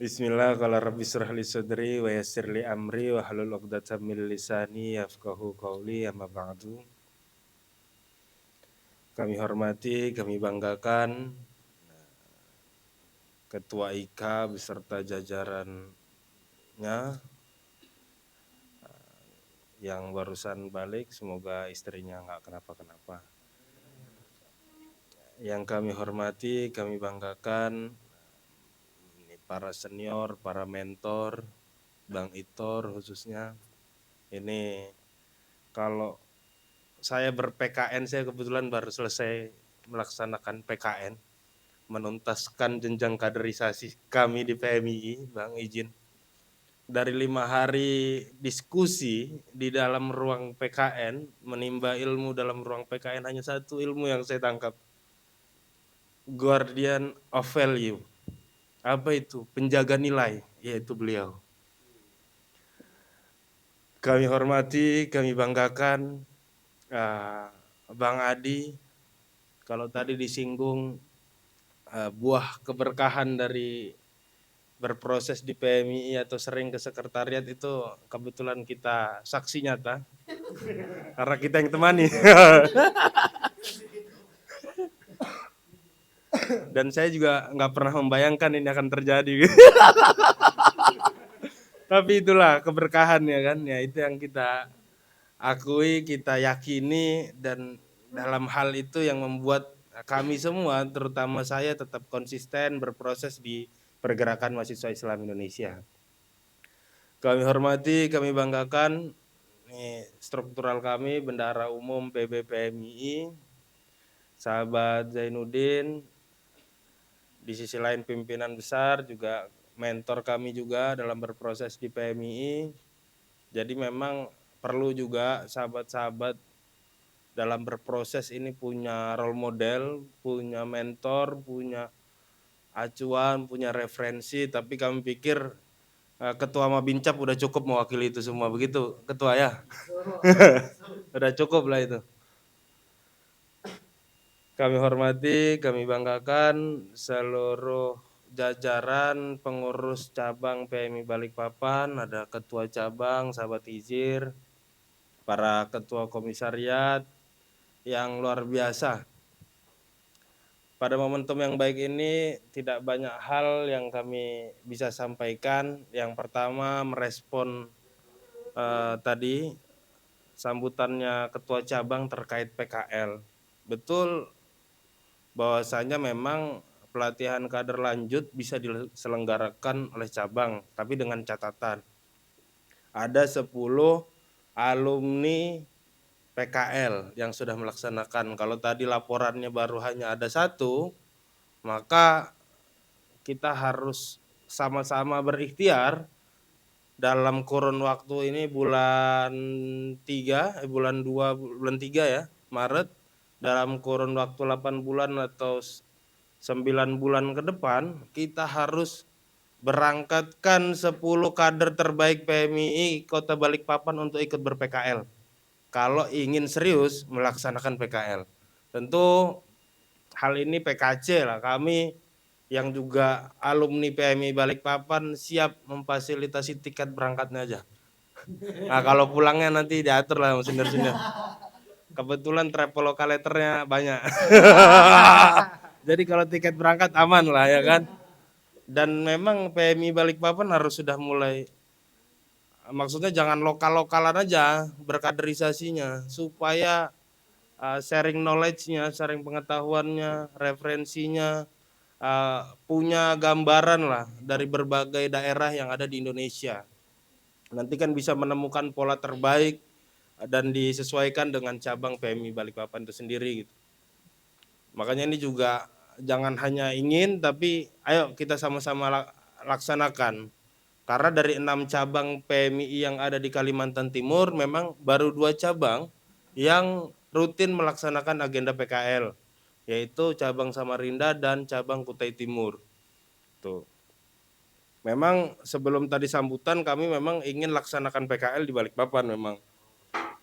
Bismillah, qala rabbi shrah li sadri wa yassir li amri wa hlul 'uqdatam min lisani yafqahu qawli, amma ba'du. Kami hormati, kami banggakan Ketua IKA beserta jajarannya yang barusan balik, semoga istrinya nggak kenapa-kenapa. Yang kami hormati, kami banggakan ini para senior, para mentor, Bang Itor khususnya. Ini kalau saya ber-PKN, saya kebetulan baru selesai melaksanakan PKN, menuntaskan jenjang kaderisasi kami di PMII, Bang izin. Dari 5 hari diskusi di dalam ruang PKN, menimba ilmu dalam ruang PKN, hanya satu ilmu yang saya tangkap. Guardian of value. Apa itu? Penjaga nilai, yaitu beliau. Kami hormati, kami banggakan Bang Adi. Kalau tadi disinggung buah keberkahan dari berproses di PMII atau sering ke sekretariat, itu kebetulan kita saksi nyata karena kita yang temani. Dan saya juga nggak pernah membayangkan ini akan terjadi. Tapi itulah keberkahan ya kan, ya itu yang kita akui, kita yakini, dan dalam hal itu yang membuat kami semua, terutama saya, tetap konsisten berproses di pergerakan mahasiswa Islam Indonesia. Kami hormati, kami banggakan ini struktural kami, Bendahara Umum PB PMII, sahabat Zainuddin, di sisi lain pimpinan besar, juga mentor kami juga dalam berproses di PMII. Jadi memang perlu juga sahabat-sahabat dalam berproses ini punya role model, punya mentor, punya acuan, punya referensi, tapi kami pikir Ketua Mabincap udah cukup mewakili itu semua, begitu Ketua ya? Udah cukup lah itu. Kami hormati, kami banggakan seluruh jajaran pengurus cabang PMI Balikpapan, ada ketua cabang, sahabat Izir, para ketua komisariat yang luar biasa. Pada momentum yang baik ini tidak banyak hal yang kami bisa sampaikan. Yang pertama merespon tadi sambutannya ketua cabang terkait PKL. Betul bahwasanya memang pelatihan kader lanjut bisa diselenggarakan oleh cabang, tapi dengan catatan ada 10 alumni PKL yang sudah melaksanakan. Kalau tadi laporannya baru hanya ada 1, maka kita harus sama-sama berikhtiar dalam kurun waktu ini bulan 3, bulan 2, bulan 3 ya, Maret, dalam kurun waktu 8 bulan atau 9 bulan ke depan, kita harus berangkatkan 10 kader terbaik PMII Kota Balikpapan untuk ikut ber-PKL. Kalau ingin serius melaksanakan PKL. Tentu hal ini PKC lah, kami yang juga alumni PMI Balikpapan siap memfasilitasi tiket berangkatnya aja. Nah kalau pulangnya nanti diatur lah sama senior-senior. Kebetulan travelocalatornya banyak. Jadi kalau tiket berangkat aman lah ya kan. Dan memang PMI Balikpapan harus sudah mulai, maksudnya jangan lokal-lokalan aja berkaderisasinya, supaya sharing knowledge-nya, sharing pengetahuannya, referensinya, punya gambaran lah dari berbagai daerah yang ada di Indonesia. Nanti kan bisa menemukan pola terbaik dan disesuaikan dengan cabang PMI Balikpapan itu sendiri gitu. Makanya ini juga jangan hanya ingin, tapi ayo kita sama-sama laksanakan. Karena dari 6 cabang PMI yang ada di Kalimantan Timur, memang baru 2 cabang yang rutin melaksanakan agenda PKL, yaitu cabang Samarinda dan cabang Kutai Timur. Tuh. Memang sebelum tadi sambutan kami memang ingin laksanakan PKL di Balikpapan memang.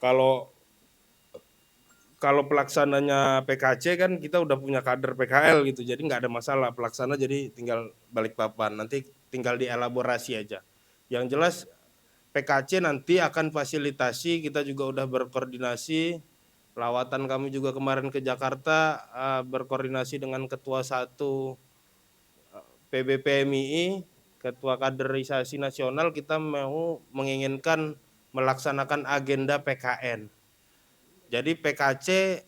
Kalau pelaksananya PKC kan kita udah punya kader PKL gitu, jadi nggak ada masalah pelaksana, jadi tinggal Balikpapan, nanti tinggal dielaborasi aja. Yang jelas PKC nanti akan fasilitasi, kita juga udah berkoordinasi, lawatan kami juga kemarin ke Jakarta berkoordinasi dengan Ketua 1 PBPMII, Ketua Kaderisasi Nasional, kita mau menginginkan melaksanakan agenda PKN. Jadi PKC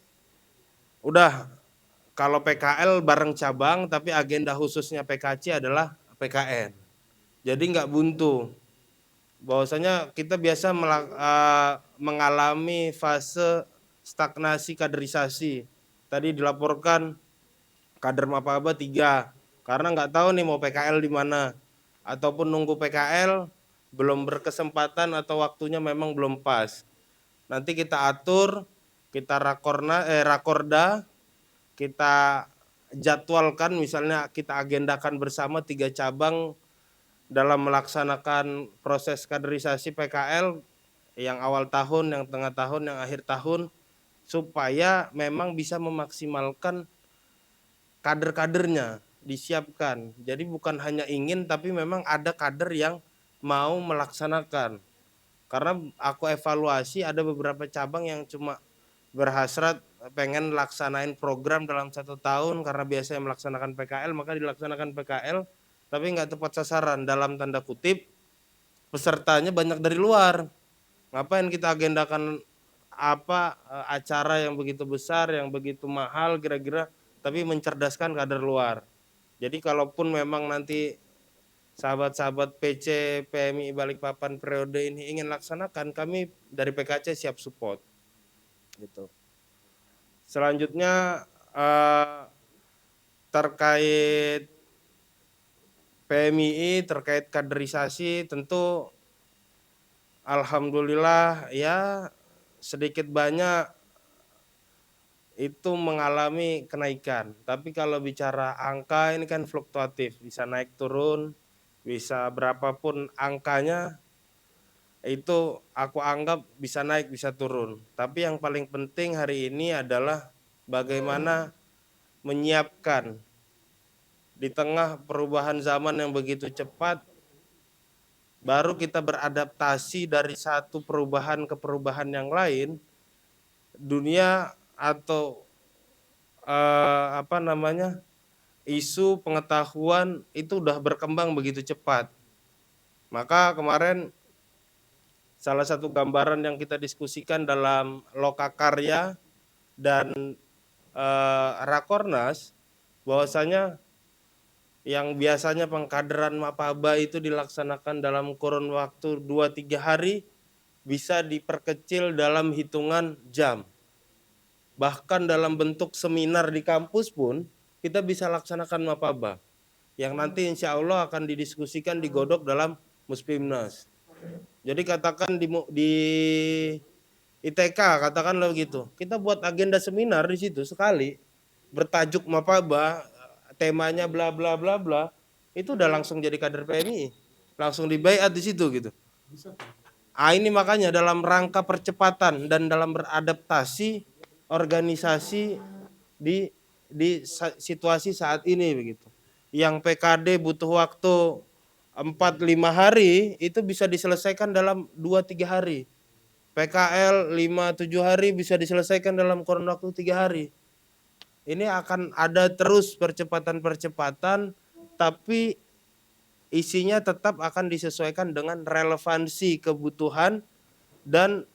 udah, kalau PKL bareng cabang, tapi agenda khususnya PKC adalah PKN. Jadi nggak buntu. Bahwasanya kita biasa mengalami fase stagnasi kaderisasi. Tadi dilaporkan kader maba 3, karena nggak tahu nih mau PKL di mana, ataupun nunggu PKL belum berkesempatan atau waktunya memang belum pas. Nanti kita atur, kita rakorda, kita jadwalkan, misalnya kita agendakan bersama 3 cabang dalam melaksanakan proses kaderisasi PKL yang awal tahun, yang tengah tahun, yang akhir tahun, supaya memang bisa memaksimalkan kader-kadernya disiapkan. Jadi bukan hanya ingin, tapi memang ada kader yang mau melaksanakan. Karena aku evaluasi ada beberapa cabang yang cuma berhasrat pengen laksanain program dalam 1 tahun, karena biasanya melaksanakan PKL, maka dilaksanakan PKL tapi nggak tepat sasaran, dalam tanda kutip pesertanya banyak dari luar. Ngapain kita agendakan acara yang begitu besar, yang begitu mahal, kira-kira tapi mencerdaskan kader luar. Jadi kalaupun memang nanti sahabat-sahabat PC PMI Balikpapan periode ini ingin laksanakan, kami dari PKC siap support gitu. Selanjutnya terkait PMII, terkait kaderisasi, tentu alhamdulillah ya sedikit banyak itu mengalami kenaikan. Tapi kalau bicara angka ini kan fluktuatif, bisa naik turun, bisa berapapun angkanya, itu aku anggap bisa naik bisa turun. Tapi yang paling penting hari ini adalah bagaimana menyiapkan di tengah perubahan zaman yang begitu cepat, baru kita beradaptasi dari satu perubahan ke perubahan yang lain. Dunia atau isu pengetahuan itu udah berkembang begitu cepat. Maka kemarin salah satu gambaran yang kita diskusikan dalam Lokakarya dan Rakornas, bahwasanya yang biasanya pengkaderan Mapaba itu dilaksanakan dalam kurun waktu 2-3 hari bisa diperkecil dalam hitungan jam. Bahkan dalam bentuk seminar di kampus pun kita bisa laksanakan Mapaba, yang nanti insya Allah akan didiskusikan, digodok dalam Muspimnas. Jadi katakan di ITK katakanlah begitu, kita buat agenda seminar di situ sekali bertajuk Mapaba, temanya bla bla bla bla, itu udah langsung jadi kader PMI, langsung dibaiat di situ gitu. Ini makanya dalam rangka percepatan dan dalam beradaptasi organisasi di situasi saat ini begitu. Yang PKD butuh waktu 4-5 hari itu bisa diselesaikan dalam 2-3 hari. PKL 5-7 hari bisa diselesaikan dalam kurun waktu 3 hari. Ini akan ada terus percepatan-percepatan, tapi isinya tetap akan disesuaikan dengan relevansi kebutuhan dan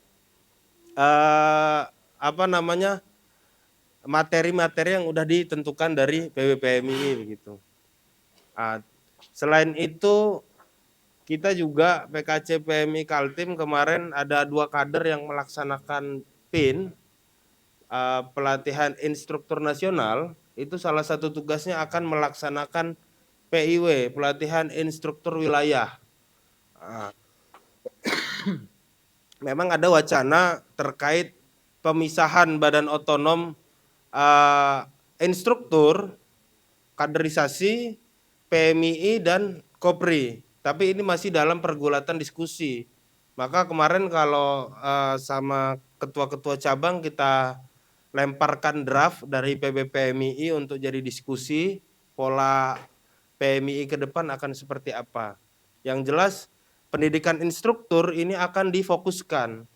materi-materi yang udah ditentukan dari PBPMI begitu. Selain itu kita juga PKC PMI Kaltim kemarin ada 2 kader yang melaksanakan PIN, pelatihan instruktur nasional. Itu salah satu tugasnya akan melaksanakan PIW, pelatihan instruktur wilayah. Memang ada wacana terkait pemisahan badan otonom instruktur, kaderisasi, PMII dan Kopri. Tapi ini masih dalam pergulatan diskusi. Maka kemarin kalau sama ketua-ketua cabang kita lemparkan draft dari PBPMII untuk jadi diskusi pola PMII ke depan akan seperti apa. Yang jelas pendidikan instruktur ini akan difokuskan.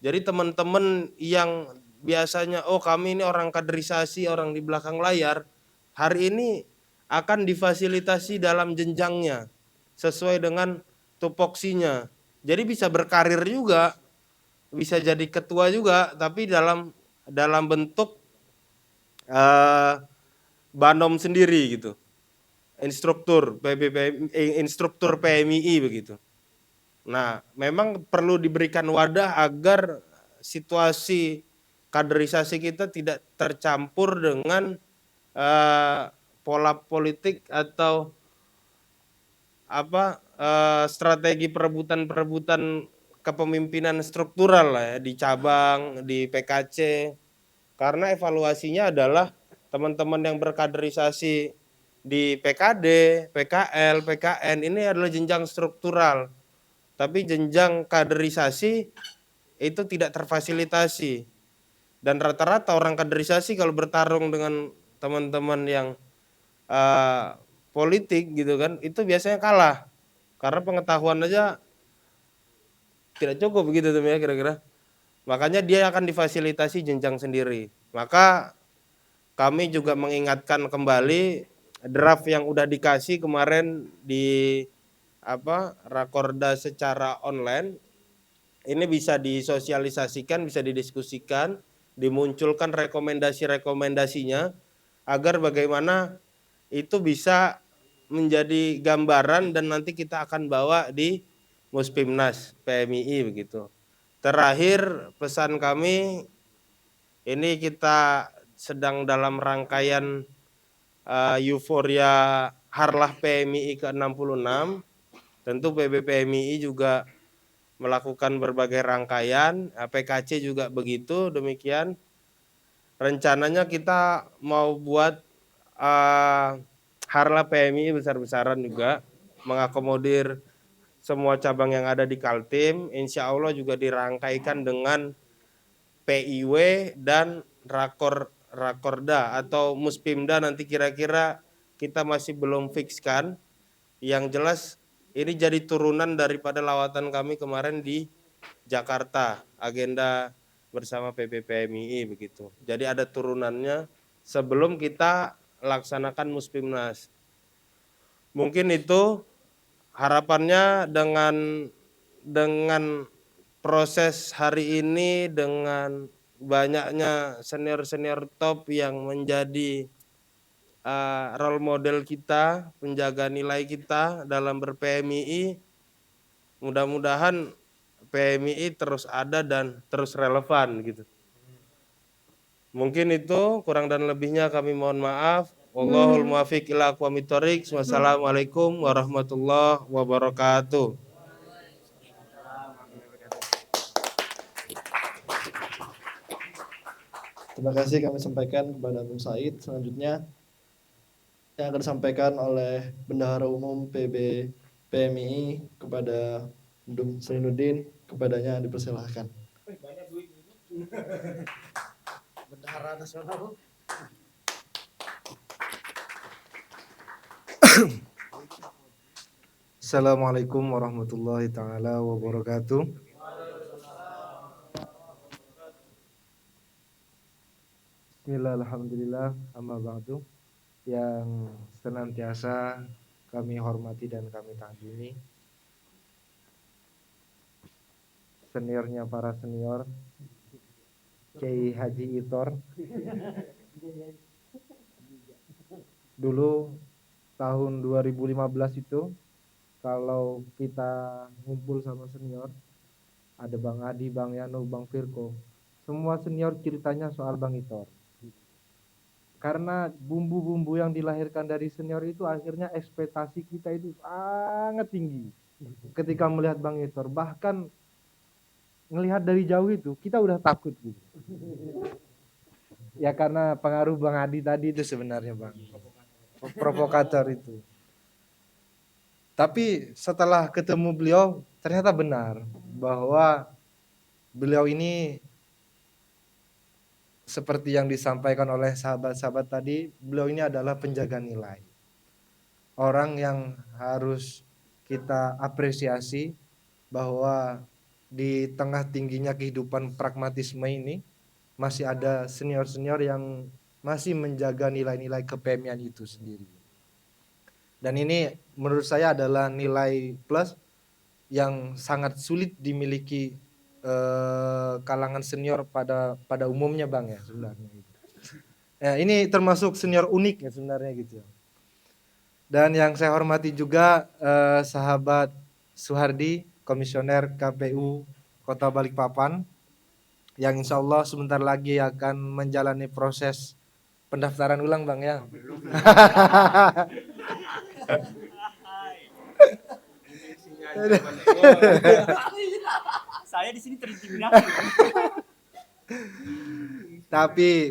Jadi teman-teman yang biasanya kami ini orang kaderisasi, orang di belakang layar, hari ini akan difasilitasi dalam jenjangnya sesuai dengan tupoksinya. Jadi bisa berkarir juga, bisa jadi ketua juga, tapi dalam bentuk banom sendiri gitu. Instruktur PMII begitu. Nah, memang perlu diberikan wadah agar situasi kaderisasi kita tidak tercampur dengan pola politik atau strategi perebutan kepemimpinan struktural lah ya, di cabang, di PKC. Karena evaluasinya adalah teman-teman yang berkaderisasi di PKD, PKL, PKN ini adalah jenjang struktural. Tapi jenjang kaderisasi itu tidak terfasilitasi. Dan rata-rata orang kaderisasi kalau bertarung dengan teman-teman yang politik gitu kan, itu biasanya kalah. Karena pengetahuan aja tidak cukup begitu tuh ya kira-kira. Makanya dia akan difasilitasi jenjang sendiri. Maka kami juga mengingatkan kembali draft yang udah dikasih kemarin di Rakorda secara online. Ini bisa disosialisasikan, bisa didiskusikan, dimunculkan rekomendasi-rekomendasinya agar bagaimana itu bisa menjadi gambaran dan nanti kita akan bawa di Muspimnas PMII begitu. Terakhir pesan kami, ini kita sedang dalam rangkaian euforia Harlah PMII ke-66. Tentu PBPMII juga melakukan berbagai rangkaian, PKC juga begitu, demikian. Rencananya kita mau buat Harlah PMII besar-besaran juga, mengakomodir semua cabang yang ada di Kaltim. Insya Allah juga dirangkaikan dengan PIW dan Rakorda atau Muspimda, nanti kira-kira kita masih belum fikskan. Yang jelas ini jadi turunan daripada lawatan kami kemarin di Jakarta, agenda bersama PBPMII begitu. Jadi ada turunannya sebelum kita laksanakan Muspimnas. Mungkin itu harapannya dengan proses hari ini, dengan banyaknya senior-senior top yang menjadi role model kita, penjaga nilai kita dalam ber-PMII, mudah-mudahan PMII terus ada dan terus relevan gitu. Mungkin itu, kurang dan lebihnya kami mohon maaf. Wallahul muwaffiq ila aqwamit thoriq. Wassalamualaikum warahmatullahi wabarakatuh. Terima kasih kami sampaikan kepada Bung Said. Selanjutnya yang akan disampaikan oleh Bendahara Umum PB PMII kepada Bung Zainuddin, kepadanya dipersilahkan. Bendahara Nasional. Assalamualaikum warahmatullahi taala wabarakatuh. Bismillah, alhamdulillah, amma ba'du. Yang senantiasa kami hormati dan kami takzimi, seniornya para senior, Kiai Haji Itor. Dulu tahun 2015 itu kalau kita ngumpul sama senior, ada Bang Adi, Bang Yano, Bang Firko, semua senior ceritanya soal Bang Itor. Karena bumbu-bumbu yang dilahirkan dari senior itu akhirnya ekspektasi kita itu sangat tinggi ketika melihat Bang Itor. Bahkan ngelihat dari jauh itu kita udah takut gitu. Ya karena pengaruh Bang Adi tadi itu sebenarnya Bang, provokator itu. Tapi setelah ketemu beliau ternyata benar bahwa beliau ini seperti yang disampaikan oleh sahabat-sahabat tadi, beliau ini adalah penjaga nilai. Orang yang harus kita apresiasi bahwa di tengah tingginya kehidupan pragmatisme ini masih ada senior-senior yang masih menjaga nilai-nilai kepemian itu sendiri. Dan ini menurut saya adalah nilai plus yang sangat sulit dimiliki kalangan senior pada umumnya Bang ya sebenarnya. Ya, ini termasuk senior unik ya sebenarnya gitu. Dan yang saya hormati juga sahabat Suhardi, komisioner KPU Kota Balikpapan, yang insya Allah sebentar lagi akan menjalani proses pendaftaran ulang Bang ya. Saya di sini terintimidasi. Tapi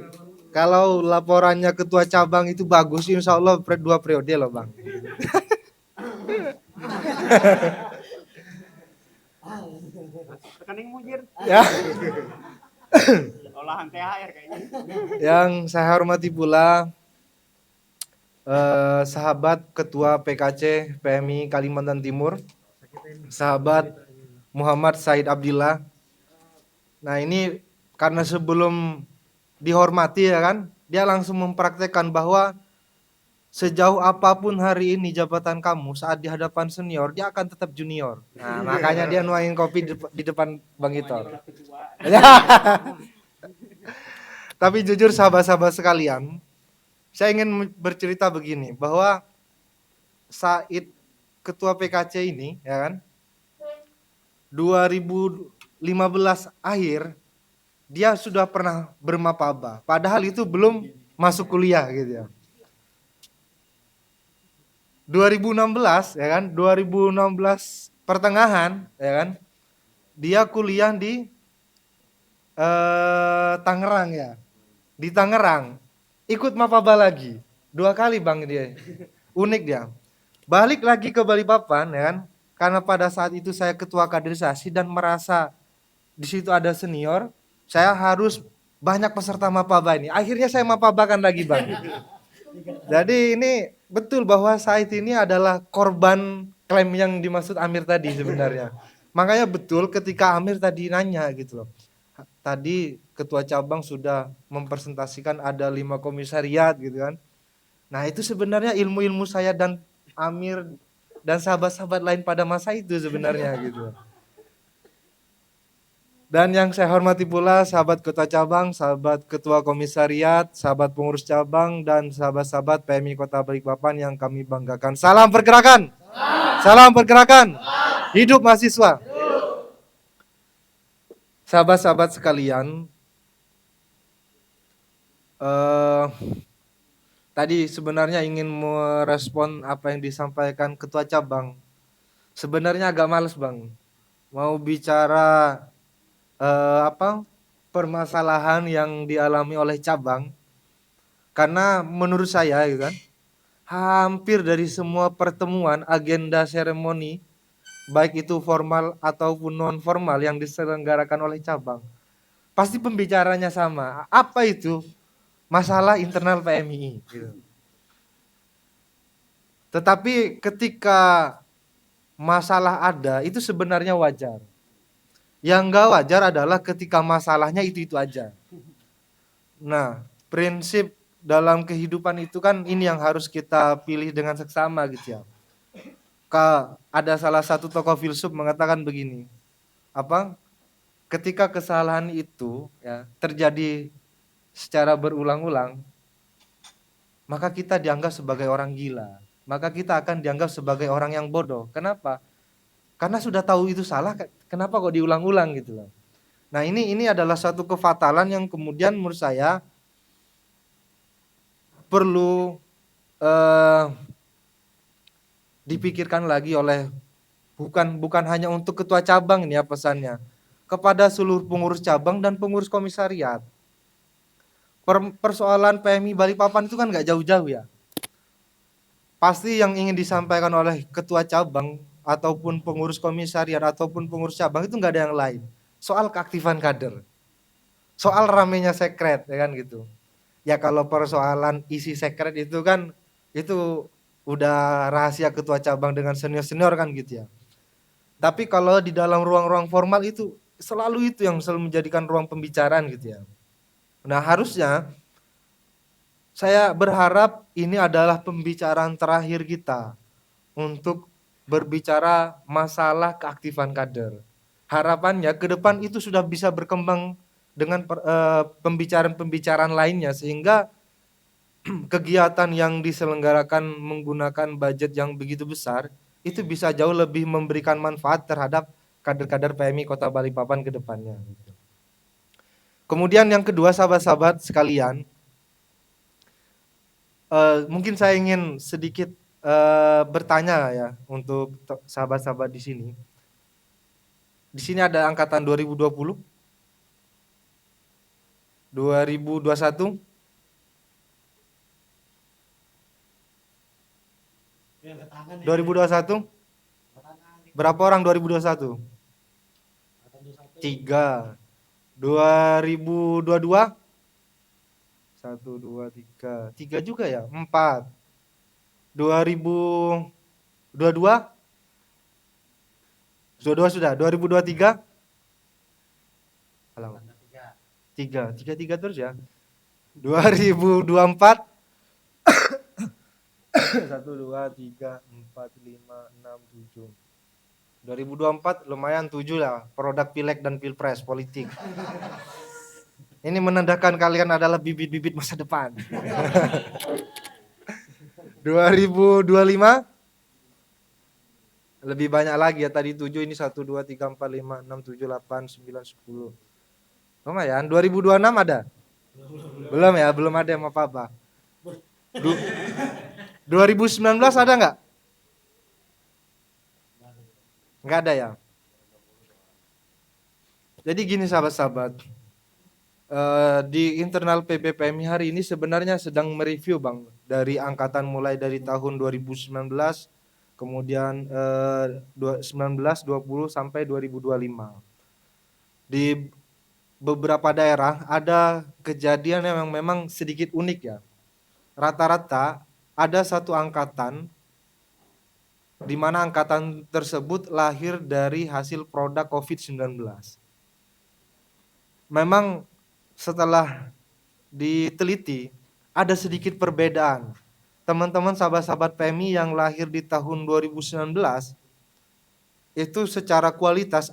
kalau laporannya ketua cabang itu bagus, insya Allah 2 periode loh Bang. Rekening mujir. Ya. Olahan THR kayaknya. Yang saya hormati pula sahabat ketua PKC PMI Kalimantan Timur, sahabat Muhammad Said Abdillah. Nah ini karena sebelum dihormati ya kan, dia langsung mempraktekkan bahwa sejauh apapun hari ini jabatan kamu, saat di hadapan senior dia akan tetap junior. Nah makanya dia nuangin kopi di depan Bang Itor. Tapi jujur sahabat-sahabat sekalian, saya ingin bercerita begini, bahwa Said ketua PKC ini, ya kan, 2015 akhir dia sudah pernah bermapaba, padahal itu belum masuk kuliah gitu ya. 2016 ya kan, 2016 pertengahan ya kan, dia kuliah di Tangerang ya. Di Tangerang ikut mapaba lagi 2 kali Bang dia. Unik dia. Balik lagi ke Balikpapan ya kan, karena pada saat itu saya ketua kaderisasi dan merasa di situ ada senior, saya harus banyak peserta mapaba ini. Akhirnya saya mapabakan lagi Bang. Jadi ini betul bahwa Said ini adalah korban klaim yang dimaksud Amir tadi sebenarnya. Makanya betul ketika Amir tadi nanya gitu loh. Tadi ketua cabang sudah mempresentasikan ada 5 komisariat gitu kan. Nah itu sebenarnya ilmu-ilmu saya dan Amir dan sahabat-sahabat lain pada masa itu sebenarnya gitu. Dan yang saya hormati pula sahabat ketua cabang, sahabat ketua komisariat, sahabat pengurus cabang, dan sahabat-sahabat PMI Kota Balikpapan yang kami banggakan. Salam pergerakan! Salam pergerakan! Hidup mahasiswa! Sahabat-sahabat sekalian, tadi sebenarnya ingin merespon apa yang disampaikan ketua cabang. Sebenarnya agak males Bang, mau bicara permasalahan yang dialami oleh cabang, karena menurut saya gitu kan, hampir dari semua pertemuan agenda seremoni baik itu formal ataupun non formal yang diselenggarakan oleh cabang, pasti pembicaranya sama. Apa itu? Masalah internal PMI gitu. Tetapi ketika masalah ada, itu sebenarnya wajar. Yang enggak wajar adalah ketika masalahnya itu aja. Nah, prinsip dalam kehidupan itu kan ini yang harus kita pilih dengan seksama gitu ya. Ada salah satu tokoh filsuf mengatakan begini, ketika kesalahan itu ya terjadi secara berulang-ulang, maka kita dianggap sebagai orang gila. Maka kita akan dianggap sebagai orang yang bodoh. Kenapa? Karena sudah tahu itu salah, kenapa kok diulang-ulang gitu loh. Nah ini adalah satu kefatalan yang kemudian menurut saya perlu dipikirkan lagi oleh bukan hanya untuk ketua cabang ini ya pesannya, kepada seluruh pengurus cabang dan pengurus komisariat. Persoalan PMI Balikpapan itu kan gak jauh-jauh ya. Pasti yang ingin disampaikan oleh ketua cabang ataupun pengurus komisariat ataupun pengurus cabang itu nggak ada yang lain. Soal keaktifan kader, soal ramenya sekret, ya kan gitu. Ya kalau persoalan isi sekret itu kan itu udah rahasia ketua cabang dengan senior-senior kan gitu ya. Tapi kalau di dalam ruang-ruang formal itu selalu itu yang selalu menjadikan ruang pembicaraan gitu ya. Nah harusnya saya berharap ini adalah pembicaraan terakhir kita untuk berbicara masalah keaktifan kader. Harapannya ke depan itu sudah bisa berkembang dengan pembicaraan-pembicaraan lainnya sehingga kegiatan yang diselenggarakan menggunakan budget yang begitu besar itu bisa jauh lebih memberikan manfaat terhadap kader-kader PMI Kota Balikpapan ke depannya. Kemudian yang kedua sahabat-sahabat sekalian, mungkin saya ingin sedikit bertanya ya untuk sahabat-sahabat di sini. Di sini ada angkatan 2020, 2021, Ya, 2021. Berapa orang 2021? 3. 2022? 1, 2, 3. 3 juga ya? 4. 2022? 22 sudah. 2023? Halaman. 3 terus ya. 2024? 1, 2, 3, 4, 5, 6, 7. 2024 lumayan 7 lah. Produk pileg dan pilpres politik. Ini menandakan kalian adalah bibit-bibit masa depan. 2025 lebih banyak lagi ya, tadi 7, ini 1, 2, 3, 4, 5, 6, 7, 8, 9, 10. Lumayan. 2026 ada? Belum ya, belum ada yang apa-apa. 2019 ada nggak? Nggak ada ya. Jadi gini sahabat-sahabat, di internal PPPMI hari ini sebenarnya sedang mereview Bang, dari angkatan mulai dari tahun 2019, kemudian 19, 20 sampai 2025. Di beberapa daerah ada kejadian yang memang sedikit unik ya. Rata-rata ada satu angkatan di mana angkatan tersebut lahir dari hasil produk COVID-19. Memang setelah diteliti ada sedikit perbedaan. Teman-teman sahabat-sahabat PMI yang lahir di tahun 2019 itu secara kualitas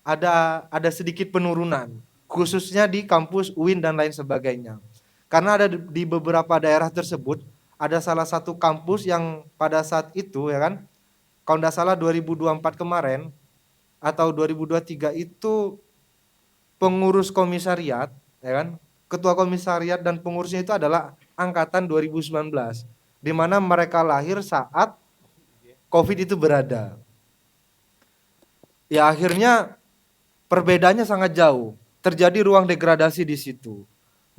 ada sedikit penurunan, khususnya di kampus UIN dan lain sebagainya. Karena ada di beberapa daerah tersebut ada salah satu kampus yang pada saat itu ya kan, kalau tidak salah 2024 kemarin atau 2023 itu pengurus komisariat, ya kan, ketua komisariat dan pengurusnya itu adalah angkatan 2019, di mana mereka lahir saat COVID itu berada. Ya akhirnya perbedaannya sangat jauh, terjadi ruang degradasi di situ.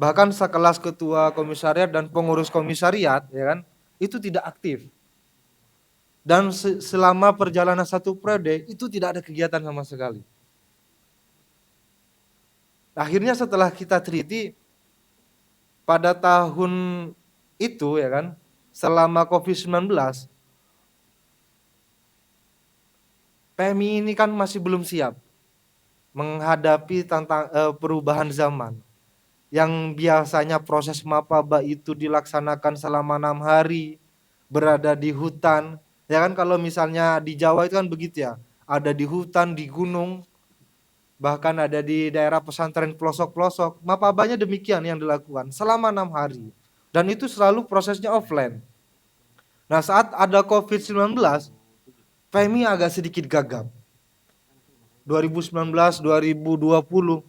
Bahkan sekelas ketua komisariat dan pengurus komisariat, ya kan, itu tidak aktif. Dan selama perjalanan satu periode itu tidak ada kegiatan sama sekali. Akhirnya setelah kita teliti pada tahun itu ya kan, selama COVID-19, PMI ini kan masih belum siap menghadapi perubahan zaman. Yang biasanya proses mapaba itu dilaksanakan selama 6 hari, berada di hutan. Ya kan, kalau misalnya di Jawa itu kan begitu ya, ada di hutan, di gunung, bahkan ada di daerah pesantren pelosok-pelosok. Mapabanya demikian yang dilakukan selama 6 hari. Dan itu selalu prosesnya offline. Nah saat ada COVID-19, PMI agak sedikit gagap. 2019, 2020,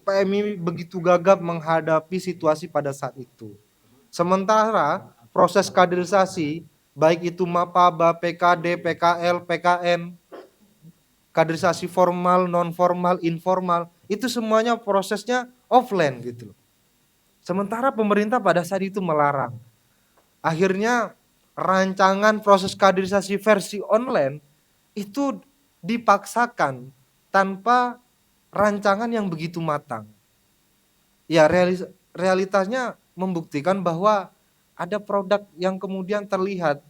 PMI begitu gagap menghadapi situasi pada saat itu. Sementara proses kaderisasi, baik itu mapaba, PKD, PKL, PKN, kaderisasi formal, non formal, informal, itu semuanya prosesnya offline gitu. Sementara pemerintah pada saat itu melarang. Akhirnya rancangan proses kaderisasi versi online itu dipaksakan tanpa rancangan yang begitu matang. Ya realitasnya membuktikan bahwa ada produk yang kemudian terlihat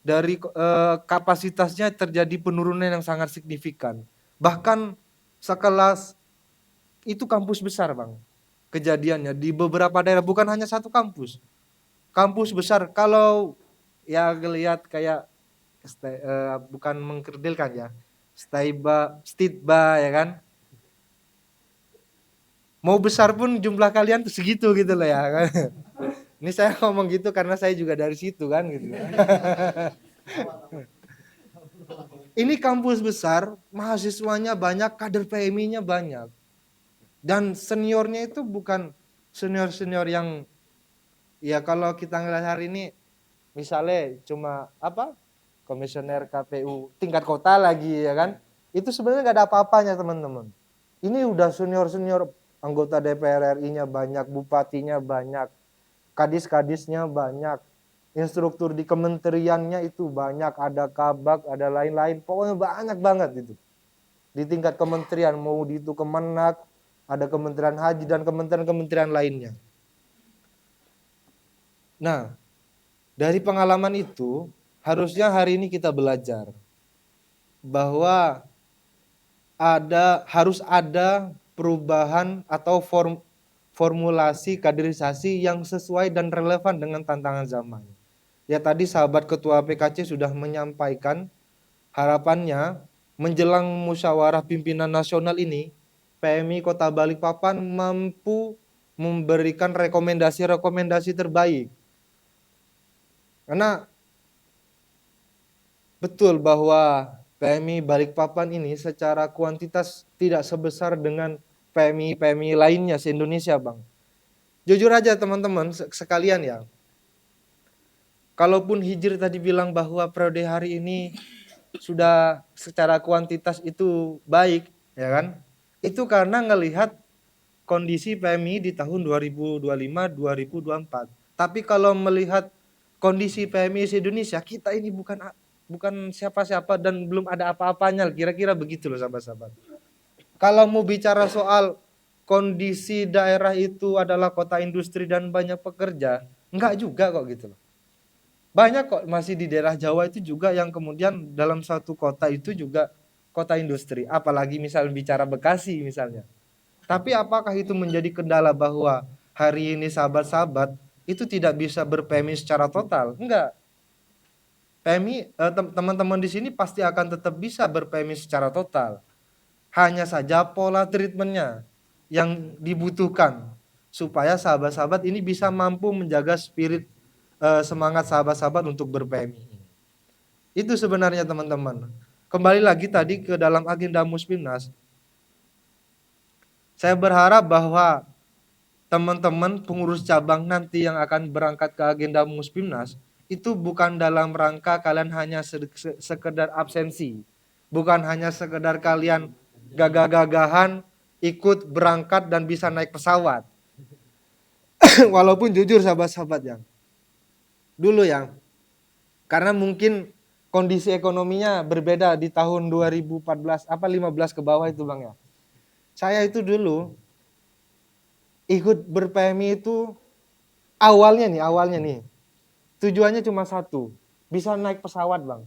dari kapasitasnya terjadi penurunan yang sangat signifikan. Bahkan sekelas itu kampus besar Bang, kejadiannya di beberapa daerah, bukan hanya satu kampus. Kampus besar, kalau ya ngelihat kayak bukan mengkerdilkan ya, Stitba ya kan. Mau besar pun jumlah kalian tuh segitu gitu loh ya kan. Ini saya ngomong gitu karena saya juga dari situ kan gitu. Ini kampus besar, mahasiswanya banyak, kader PMI-nya banyak. Dan seniornya itu bukan senior-senior yang ya kalau kita ngelihat hari ini misalnya cuma komisioner KPU tingkat kota lagi ya kan. Itu sebenarnya nggak ada apa-apanya teman-teman. Ini udah senior-senior, anggota DPR RI-nya banyak, bupatinya banyak, kadis-kadisnya banyak, instruktur di kementeriannya itu banyak, ada kabak, ada lain-lain, pokoknya banyak banget itu. Di tingkat kementerian, mau di itu Kemenak, ada Kementerian Haji dan kementerian-kementerian lainnya. Nah, dari pengalaman itu harusnya hari ini kita belajar bahwa harus ada perubahan atau formulasi kaderisasi yang sesuai dan relevan dengan tantangan zaman. Ya tadi sahabat ketua PKC sudah menyampaikan harapannya menjelang musyawarah pimpinan nasional ini PMI Kota Balikpapan mampu memberikan rekomendasi-rekomendasi terbaik. Karena betul bahwa PMI Balikpapan ini secara kuantitas tidak sebesar dengan PMI lainnya se-Indonesia, Bang. Jujur aja teman-teman sekalian ya. Kalaupun Hijir tadi bilang bahwa periode hari ini sudah secara kuantitas itu baik, ya kan? Itu karena ngelihat kondisi PMI di tahun 2025-2024. Tapi kalau melihat kondisi PMI Indonesia, kita ini bukan siapa-siapa dan belum ada apa-apanya, kira-kira begitu loh sahabat-sahabat. Kalau mau bicara soal kondisi daerah itu adalah kota industri dan banyak pekerja, enggak juga kok gitu loh. Banyak kok masih di daerah Jawa itu juga yang kemudian dalam satu kota itu juga kota industri. Apalagi misalnya bicara Bekasi misalnya. Tapi apakah itu menjadi kendala bahwa hari ini sahabat-sahabat itu tidak bisa ber-PMI secara total? Enggak. PMI teman-teman di sini pasti akan tetap bisa ber-PMI secara total. Hanya saja pola treatmentnya yang dibutuhkan supaya sahabat-sahabat ini bisa mampu menjaga spirit semangat sahabat-sahabat untuk ber-PMI. Itu sebenarnya teman-teman. Kembali lagi tadi ke dalam agenda Muspimnas. Saya berharap bahwa teman-teman pengurus cabang nanti yang akan berangkat ke agenda Muspimnas itu bukan dalam rangka kalian hanya sekedar absensi. Bukan hanya sekedar kalian gagah-gagahan ikut berangkat dan bisa naik pesawat. Walaupun jujur sahabat-sahabat yang dulu ya, karena mungkin kondisi ekonominya berbeda di tahun 2014 apa 15 ke bawah itu Bang ya. Saya itu dulu ikut ber-PMI itu awalnya nih tujuannya cuma satu, bisa naik pesawat Bang.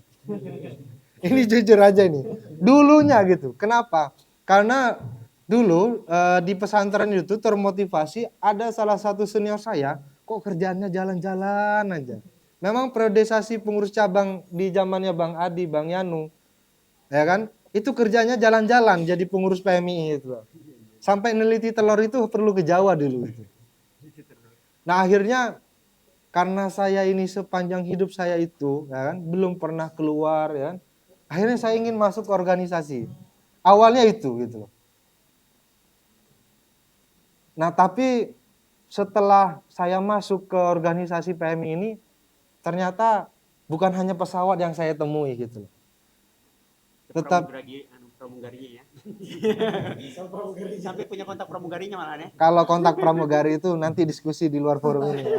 Ini jujur aja nih, dulunya gitu. Kenapa? Karena dulu di pesantren itu termotivasi, ada salah satu senior saya kok kerjaannya jalan-jalan aja. Memang periodisasi pengurus cabang di zamannya Bang Adi, Bang Yanu, ya kan? Itu kerjanya jalan-jalan jadi pengurus PMI itu. Sampai neliti telur itu perlu ke Jawa dulu itu. Nah akhirnya karena saya ini sepanjang hidup saya itu, ya kan, belum pernah keluar, ya kan. Akhirnya saya ingin masuk ke organisasi. Awalnya itu gitu. Nah tapi setelah saya masuk ke organisasi PMI ini, ternyata bukan hanya pesawat yang saya temui gitu. Tetap pramugarinya ya. Sampai punya kontak pramugarinya malah ya. kalau kontak pramugari itu nanti diskusi di luar forum ini ya.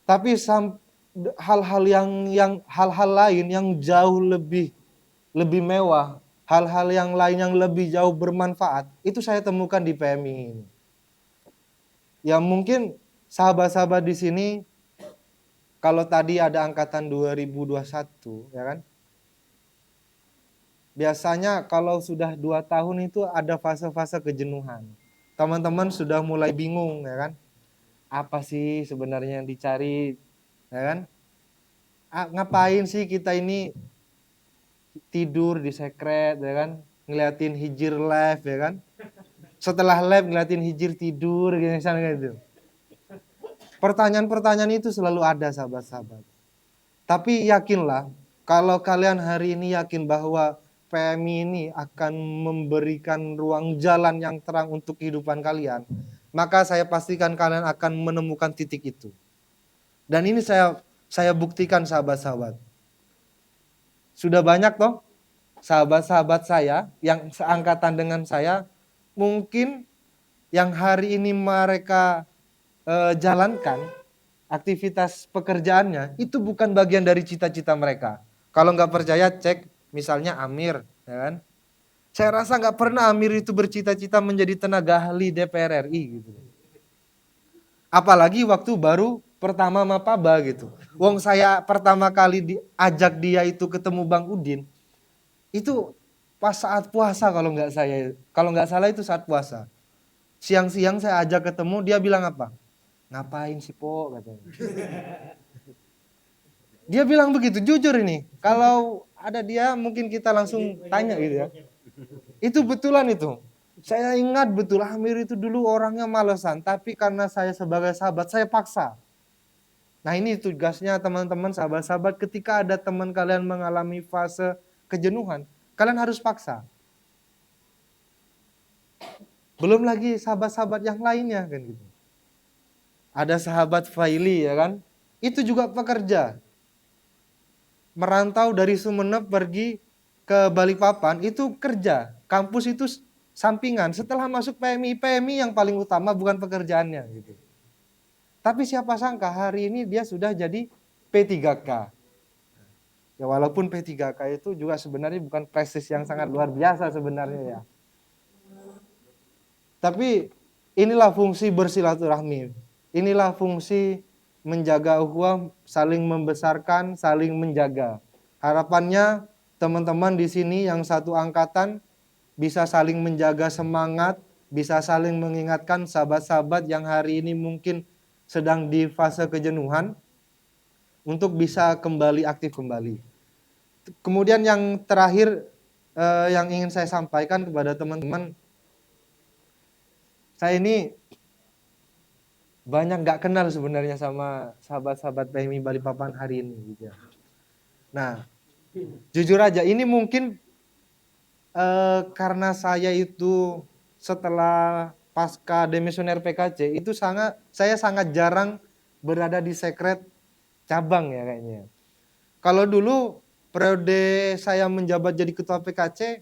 Tapi hal-hal hal-hal lain yang jauh lebih mewah, hal-hal yang lain yang lebih jauh bermanfaat, itu saya temukan di PMI ini. Ya mungkin sahabat-sahabat di sini, kalau tadi ada angkatan 2021, ya kan? Biasanya kalau sudah 2 tahun itu ada fase-fase kejenuhan. Teman-teman sudah mulai bingung, ya kan? Apa sih sebenarnya yang dicari, ya kan? Ngapain sih kita ini tidur di sekret, ya kan? Ngeliatin Hijir live, ya kan? Setelah live ngeliatin Hijir tidur gitu. Pertanyaan-pertanyaan itu selalu ada sahabat-sahabat. Tapi yakinlah, kalau kalian hari ini yakin bahwa PMI ini akan memberikan ruang jalan yang terang untuk kehidupan kalian, maka saya pastikan kalian akan menemukan titik itu. Dan ini saya buktikan sahabat-sahabat. Sudah banyak toh sahabat-sahabat saya yang seangkatan dengan saya, mungkin yang hari ini mereka jalankan aktivitas pekerjaannya itu bukan bagian dari cita-cita mereka. Kalau nggak percaya cek misalnya Amir, ya kan? Saya rasa nggak pernah Amir itu bercita-cita menjadi tenaga ahli DPR RI gitu. Apalagi waktu baru pertama mapaba gitu. Wong saya pertama kali diajak dia itu ketemu Bang Udin, itu pas saat puasa kalau nggak salah itu saat puasa. Siang-siang saya ajak ketemu, dia bilang apa? Ngapain sih Po katanya. Dia bilang begitu, jujur ini. Kalau ada dia mungkin kita langsung tanya gitu ya. Itu betulan itu. Saya ingat betul Amir itu dulu orangnya malesan, tapi karena saya sebagai sahabat saya paksa. Nah ini tugasnya teman-teman, sahabat-sahabat, ketika ada teman kalian mengalami fase kejenuhan, kalian harus paksa. Belum lagi sahabat-sahabat yang lainnya kan gitu. Ada sahabat Faili ya kan, itu juga pekerja. Merantau dari Sumeneb pergi ke Balikpapan itu kerja. Kampus itu sampingan. Setelah masuk PMI yang paling utama bukan pekerjaannya gitu. Tapi siapa sangka hari ini dia sudah jadi P3K. Ya walaupun P3K itu juga sebenarnya bukan prestis yang sangat luar biasa sebenarnya ya. Tapi inilah fungsi bersilaturahmi. Inilah fungsi menjaga ukhuwah, saling membesarkan, saling menjaga. Harapannya teman-teman di sini yang satu angkatan bisa saling menjaga semangat, bisa saling mengingatkan sahabat-sahabat yang hari ini mungkin sedang di fase kejenuhan untuk bisa kembali aktif kembali. Kemudian yang terakhir yang ingin saya sampaikan kepada teman-teman, saya ini banyak nggak kenal sebenarnya sama sahabat-sahabat PMI Balikpapan hari ini. Gitu. Nah, jujur aja ini mungkin karena saya itu setelah pasca demisioner PKC itu saya sangat jarang berada di sekret cabang ya kayaknya. Kalau dulu periode saya menjabat jadi ketua PKC,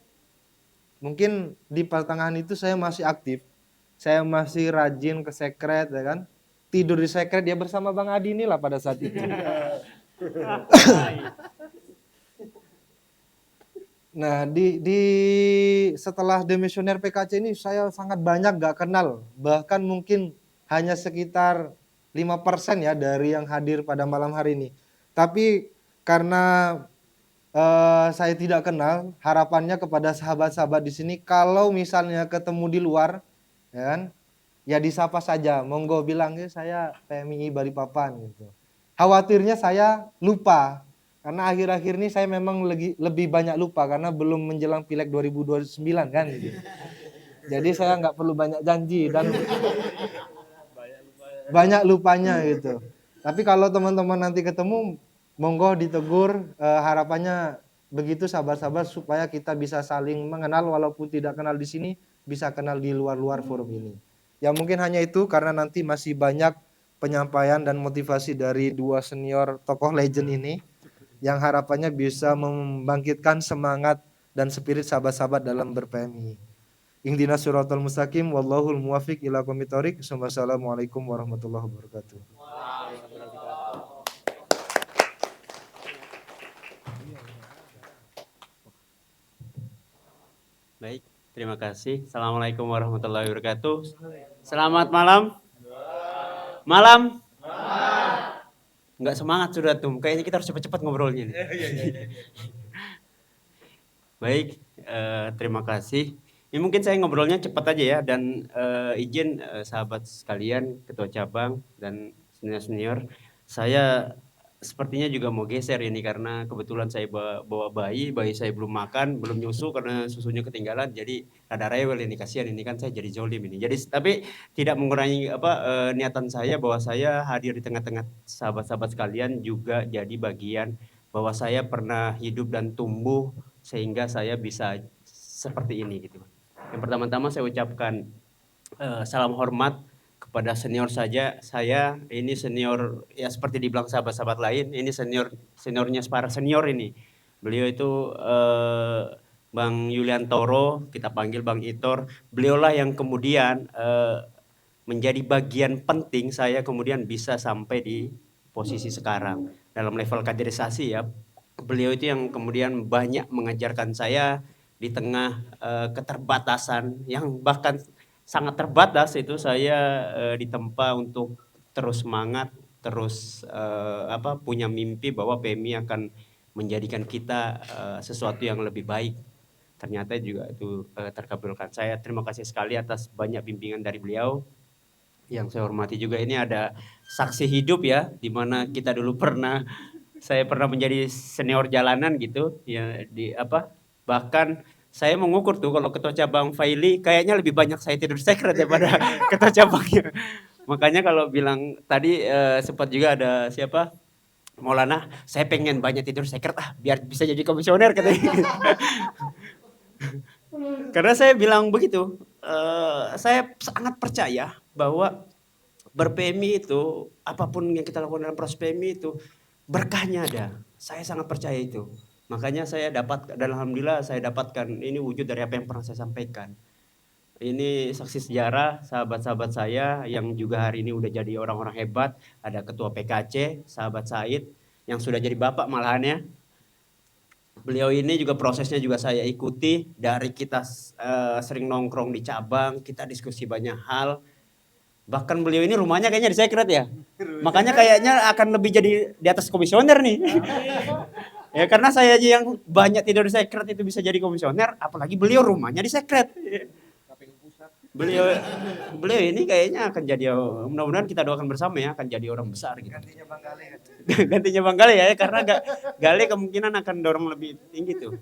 mungkin di pertengahan itu saya masih aktif. Saya masih rajin ke sekret ya kan. Tidur di sekret ya bersama Bang Adi inilah pada saat itu. Nah, di setelah demisioner PKC ini saya sangat banyak gak kenal. Bahkan mungkin hanya sekitar 5% ya dari yang hadir pada malam hari ini. Tapi karena saya tidak kenal, harapannya kepada sahabat-sahabat di sini kalau misalnya ketemu di luar, ya kan? Ya disapa saja, monggo bilang saya PMI Balikpapan gitu. Khawatirnya saya lupa. Karena akhir-akhir ini saya memang lebih banyak lupa karena belum menjelang Pileg 2029 kan gitu. Jadi saya nggak perlu banyak janji dan banyak lupanya gitu. Tapi kalau teman-teman nanti ketemu, monggo ditegur, harapannya begitu sahabat-sahabat supaya kita bisa saling mengenal walaupun tidak kenal di sini, bisa kenal di luar-luar forum ini. Ya mungkin hanya itu karena nanti masih banyak penyampaian dan motivasi dari dua senior tokoh legend ini yang harapannya bisa membangkitkan semangat dan spirit sahabat-sahabat dalam ber-PMI. Ihdinas siratal mustaqim wallahul muwaffiq ila aqwamit thoriq. Wassalamualaikum warahmatullahi wabarakatuh. Baik, terima kasih. Assalamualaikum warahmatullahi wabarakatuh. Selamat malam. Malam. Nggak semangat sudah tuh. Kayaknya kita harus cepat-cepat ngobrolnya nih. Baik, terima kasih. Ini mungkin saya ngobrolnya cepat aja ya dan izin sahabat sekalian, ketua cabang dan senior-senior, saya sepertinya juga mau geser ini karena kebetulan saya bawa bayi saya belum makan, belum nyusu karena susunya ketinggalan, jadi rada rewel ini, kasihan ini kan saya jadi zolim ini. Jadi tapi tidak mengurangi niatan saya bahwa saya hadir di tengah-tengah sahabat-sahabat sekalian juga jadi bagian bahwa saya pernah hidup dan tumbuh sehingga saya bisa seperti ini gitu. Yang pertama-tama saya ucapkan salam hormat kepada senior saja. Saya ini senior ya seperti dibilang sahabat-sahabat lain, ini seniornya para senior ini. Beliau itu Bang Yuliantoro, kita panggil Bang Itor. Beliaulah yang kemudian menjadi bagian penting saya kemudian bisa sampai di posisi sekarang dalam level kaderisasi ya. Beliau itu yang kemudian banyak mengajarkan saya di tengah keterbatasan yang bahkan sangat terbatas itu saya ditempa untuk terus semangat, terus punya mimpi bahwa PMI akan menjadikan kita sesuatu yang lebih baik. Ternyata juga itu terkabulkan. Saya terima kasih sekali atas banyak bimbingan dari beliau. Yang saya hormati juga ini ada saksi hidup ya, di mana kita dulu saya pernah menjadi senior jalanan gitu ya bahkan saya mengukur tuh kalau ketua cabang Faili kayaknya lebih banyak saya tidur sekret daripada ketua cabangnya. Makanya kalau bilang tadi sempat juga ada siapa Maulana, saya pengen banyak tidur secret biar bisa jadi komisioner katanya. Karena saya bilang begitu, saya sangat percaya bahwa ber-PMI itu apapun yang kita lakukan dalam proses PMI itu berkahnya ada. Saya sangat percaya itu. Makanya saya dapat dan alhamdulillah saya dapatkan ini wujud dari apa yang pernah saya sampaikan. Ini saksi sejarah sahabat-sahabat saya yang juga hari ini udah jadi orang-orang hebat. Ada ketua PKC, sahabat Said yang sudah jadi bapak malahannya. Beliau ini juga prosesnya juga saya ikuti dari kita sering nongkrong di cabang, kita diskusi banyak hal. Bahkan beliau ini rumahnya kayaknya di Sekret ya. Makanya kayaknya akan lebih jadi di atas komisioner nih. Ya karena saya aja yang banyak tidur di Sekret itu bisa jadi komisioner, apalagi beliau rumahnya di Sekret. Beliau ini kayaknya akan jadi, mudah-mudahan kita doakan bersama ya, akan jadi orang besar gitu. Gantinya Bang Gale kan. Gantinya Bang Gale ya, karena Gale kemungkinan akan dorong lebih tinggi tuh.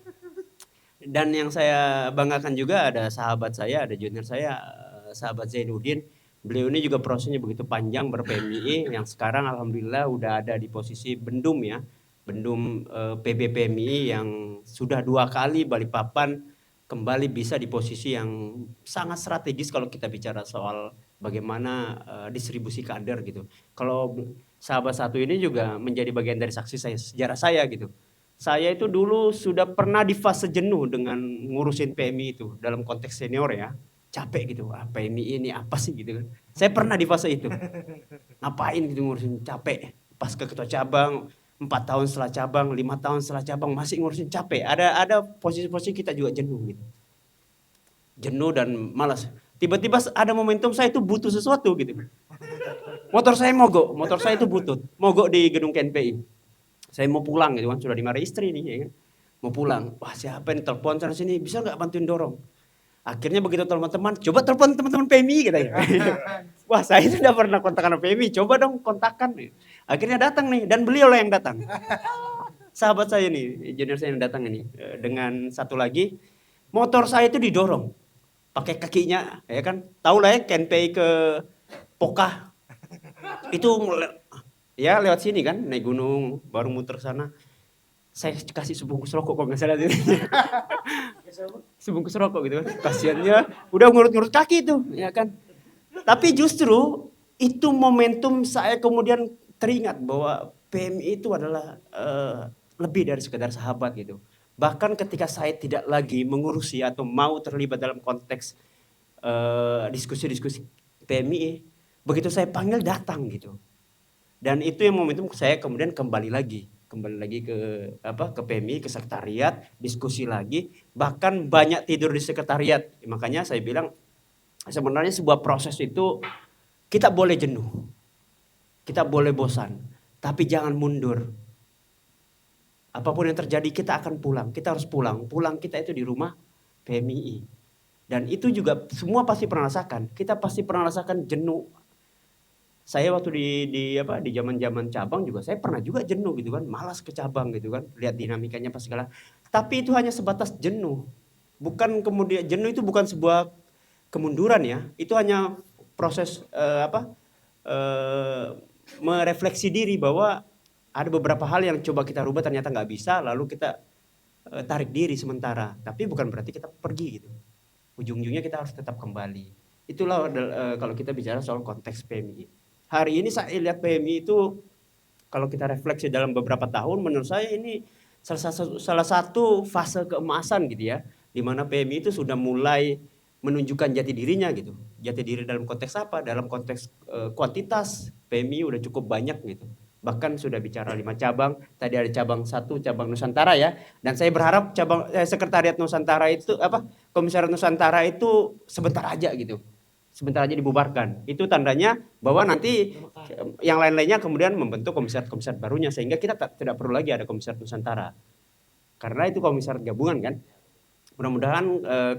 Dan yang saya banggakan juga ada sahabat saya, ada junior saya, sahabat Zainuddin. Beliau ini juga prosesnya begitu panjang ber-PMI yang sekarang alhamdulillah udah ada di posisi Bendum ya. Bendum PB PMI yang sudah 2 kali Balikpapan kembali bisa di posisi yang sangat strategis kalau kita bicara soal bagaimana distribusi kader gitu. Kalau sahabat satu ini juga menjadi bagian dari saksi saya, sejarah saya gitu. Saya itu dulu sudah pernah di fase jenuh dengan ngurusin PMI itu dalam konteks senior ya. Capek gitu, PMI ini apa sih gitu kan. Saya pernah di fase itu. Ngapain gitu ngurusin, capek. Pas ke ketua cabang, 4 tahun setelah cabang, 5 tahun setelah cabang masih ngurusin, capek. Ada posisi-posisi kita juga jenuh gitu. Jenuh dan malas. Tiba-tiba ada momentum saya itu butuh sesuatu gitu. Motor saya mogok, motor saya itu butut. Mogok di gedung KNPI. Saya mau pulang gitu kan, sudah dimarahi istri nih ya kan. Mau pulang. Wah, siapa yang telepon sana sini, bisa enggak bantuin dorong? Akhirnya begitu teman-teman, coba telepon teman-teman PMI katanya. Wah, saya itu udah pernah kontakkan PMI, coba dong kontakkan. Akhirnya datang nih, dan beliau lah yang datang. Sahabat saya nih, junior saya yang datang ini. Dengan satu lagi, motor saya itu didorong. Pakai kakinya, ya kan. Tahu lah ya, KNPI ke Pokah. Itu ya lewat sini kan, naik gunung, baru muter sana. Saya kasih sebungkus rokok kok nggak salah. Sebungkus rokok gitu kan. Kasiannya udah ngurut-ngurut kaki itu, ya kan. Tapi justru itu momentum saya kemudian teringat bahwa PMI itu adalah lebih dari sekedar sahabat gitu. Bahkan ketika saya tidak lagi mengurusi atau mau terlibat dalam konteks diskusi-diskusi PMI, begitu saya panggil datang gitu. Dan itu yang momentum saya kemudian kembali lagi ke PMI, ke sekretariat, diskusi lagi, bahkan banyak tidur di sekretariat. Makanya saya bilang sebenarnya sebuah proses itu kita boleh jenuh, kita boleh bosan, tapi jangan mundur. Apapun yang terjadi kita akan pulang, kita harus pulang. Pulang kita itu di rumah PMI. Dan itu juga semua pasti pernah rasakan, kita pasti pernah rasakan jenuh. Saya waktu di zaman-zaman cabang juga saya pernah juga jenuh gitu kan, malas ke cabang gitu kan, lihat dinamikanya pas segala. Tapi itu hanya sebatas jenuh. Bukan kemudian jenuh itu bukan sebuah kemunduran ya. Itu hanya proses merefleksi diri bahwa ada beberapa hal yang coba kita rubah ternyata nggak bisa, lalu kita tarik diri sementara. Tapi bukan berarti kita pergi gitu. Ujung-ujungnya kita harus tetap kembali. Itulah kalau kita bicara soal konteks PMI. Hari ini saya lihat PMI itu kalau kita refleksi dalam beberapa tahun, menurut saya ini salah satu fase keemasan gitu ya, di mana PMI itu sudah mulai menunjukkan jati dirinya gitu. Jati diri dalam konteks apa? Dalam konteks kuantitas PMI udah cukup banyak gitu. Bahkan sudah bicara 5 cabang, tadi ada cabang 1, cabang Nusantara ya. Dan saya berharap cabang sekretariat Nusantara itu komisariat Nusantara itu sebentar aja gitu. Sebentar aja dibubarkan. Itu tandanya bahwa nanti yang lain-lainnya kemudian membentuk komisariat barunya sehingga kita tidak perlu lagi ada komisariat Nusantara. Karena itu komisariat gabungan kan. Mudah-mudahan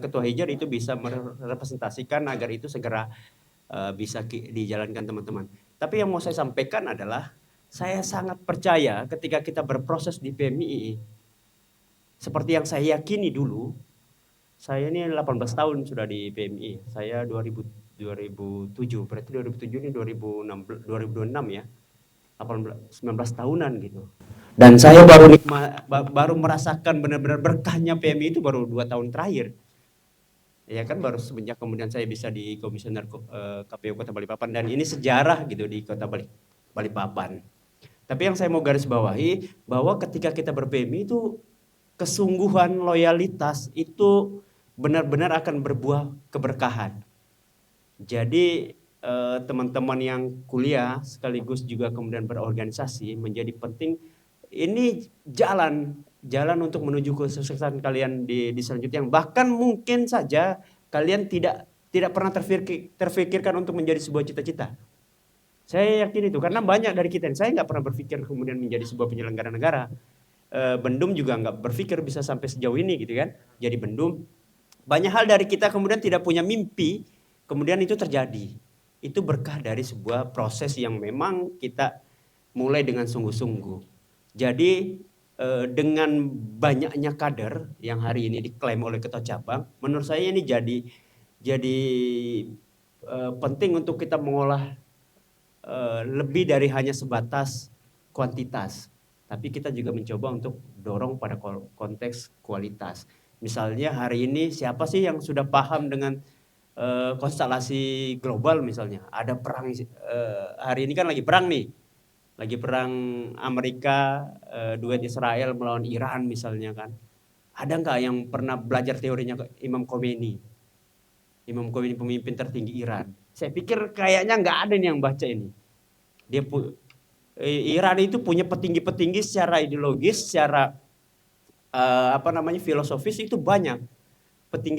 Ketua Hijr itu bisa merepresentasikan agar itu segera bisa dijalankan teman-teman. Tapi yang mau saya sampaikan adalah saya sangat percaya ketika kita berproses di PMI seperti yang saya yakini dulu. Saya ini 18 tahun sudah di PMI. Saya 2003 2007, berarti 2007 ini 2006, 2026 ya, 19 tahunan gitu. Dan saya baru merasakan benar-benar berkahnya PMI itu baru 2 tahun terakhir. Ya kan, baru semenjak kemudian saya bisa di komisioner KPU Kota Balikpapan, dan ini sejarah gitu di Kota Balikpapan. Tapi yang saya mau garis bawahi bahwa ketika kita ber-PMI itu kesungguhan, loyalitas itu benar-benar akan berbuah keberkahan. Jadi teman-teman yang kuliah sekaligus juga kemudian berorganisasi menjadi penting. Ini jalan untuk menuju kesuksesan kalian di selanjutnya, yang bahkan mungkin saja kalian tidak pernah terfikirkan untuk menjadi sebuah cita-cita. Saya yakin itu, karena banyak dari kita, saya nggak pernah berpikir kemudian menjadi sebuah penyelenggara negara. Bendum juga nggak berpikir bisa sampai sejauh ini gitu kan, jadi Bendum. Banyak hal dari kita kemudian tidak punya mimpi, kemudian itu terjadi. Itu berkah dari sebuah proses yang memang kita mulai dengan sungguh-sungguh. Jadi dengan banyaknya kader yang hari ini diklaim oleh ketua cabang, menurut saya ini jadi penting untuk kita mengolah lebih dari hanya sebatas kuantitas, tapi kita juga mencoba untuk dorong pada konteks kualitas. Misalnya hari ini siapa sih yang sudah paham dengan konstelasi global misalnya? Ada perang, hari ini kan lagi perang nih. Lagi perang Amerika, duet Israel melawan Iran misalnya kan. Ada nggak yang pernah belajar teorinya Imam Khomeini? Imam Khomeini pemimpin tertinggi Iran. Saya pikir kayaknya nggak ada nih yang baca ini. Iran itu punya petinggi-petinggi secara ideologis, secara filosofis itu banyak.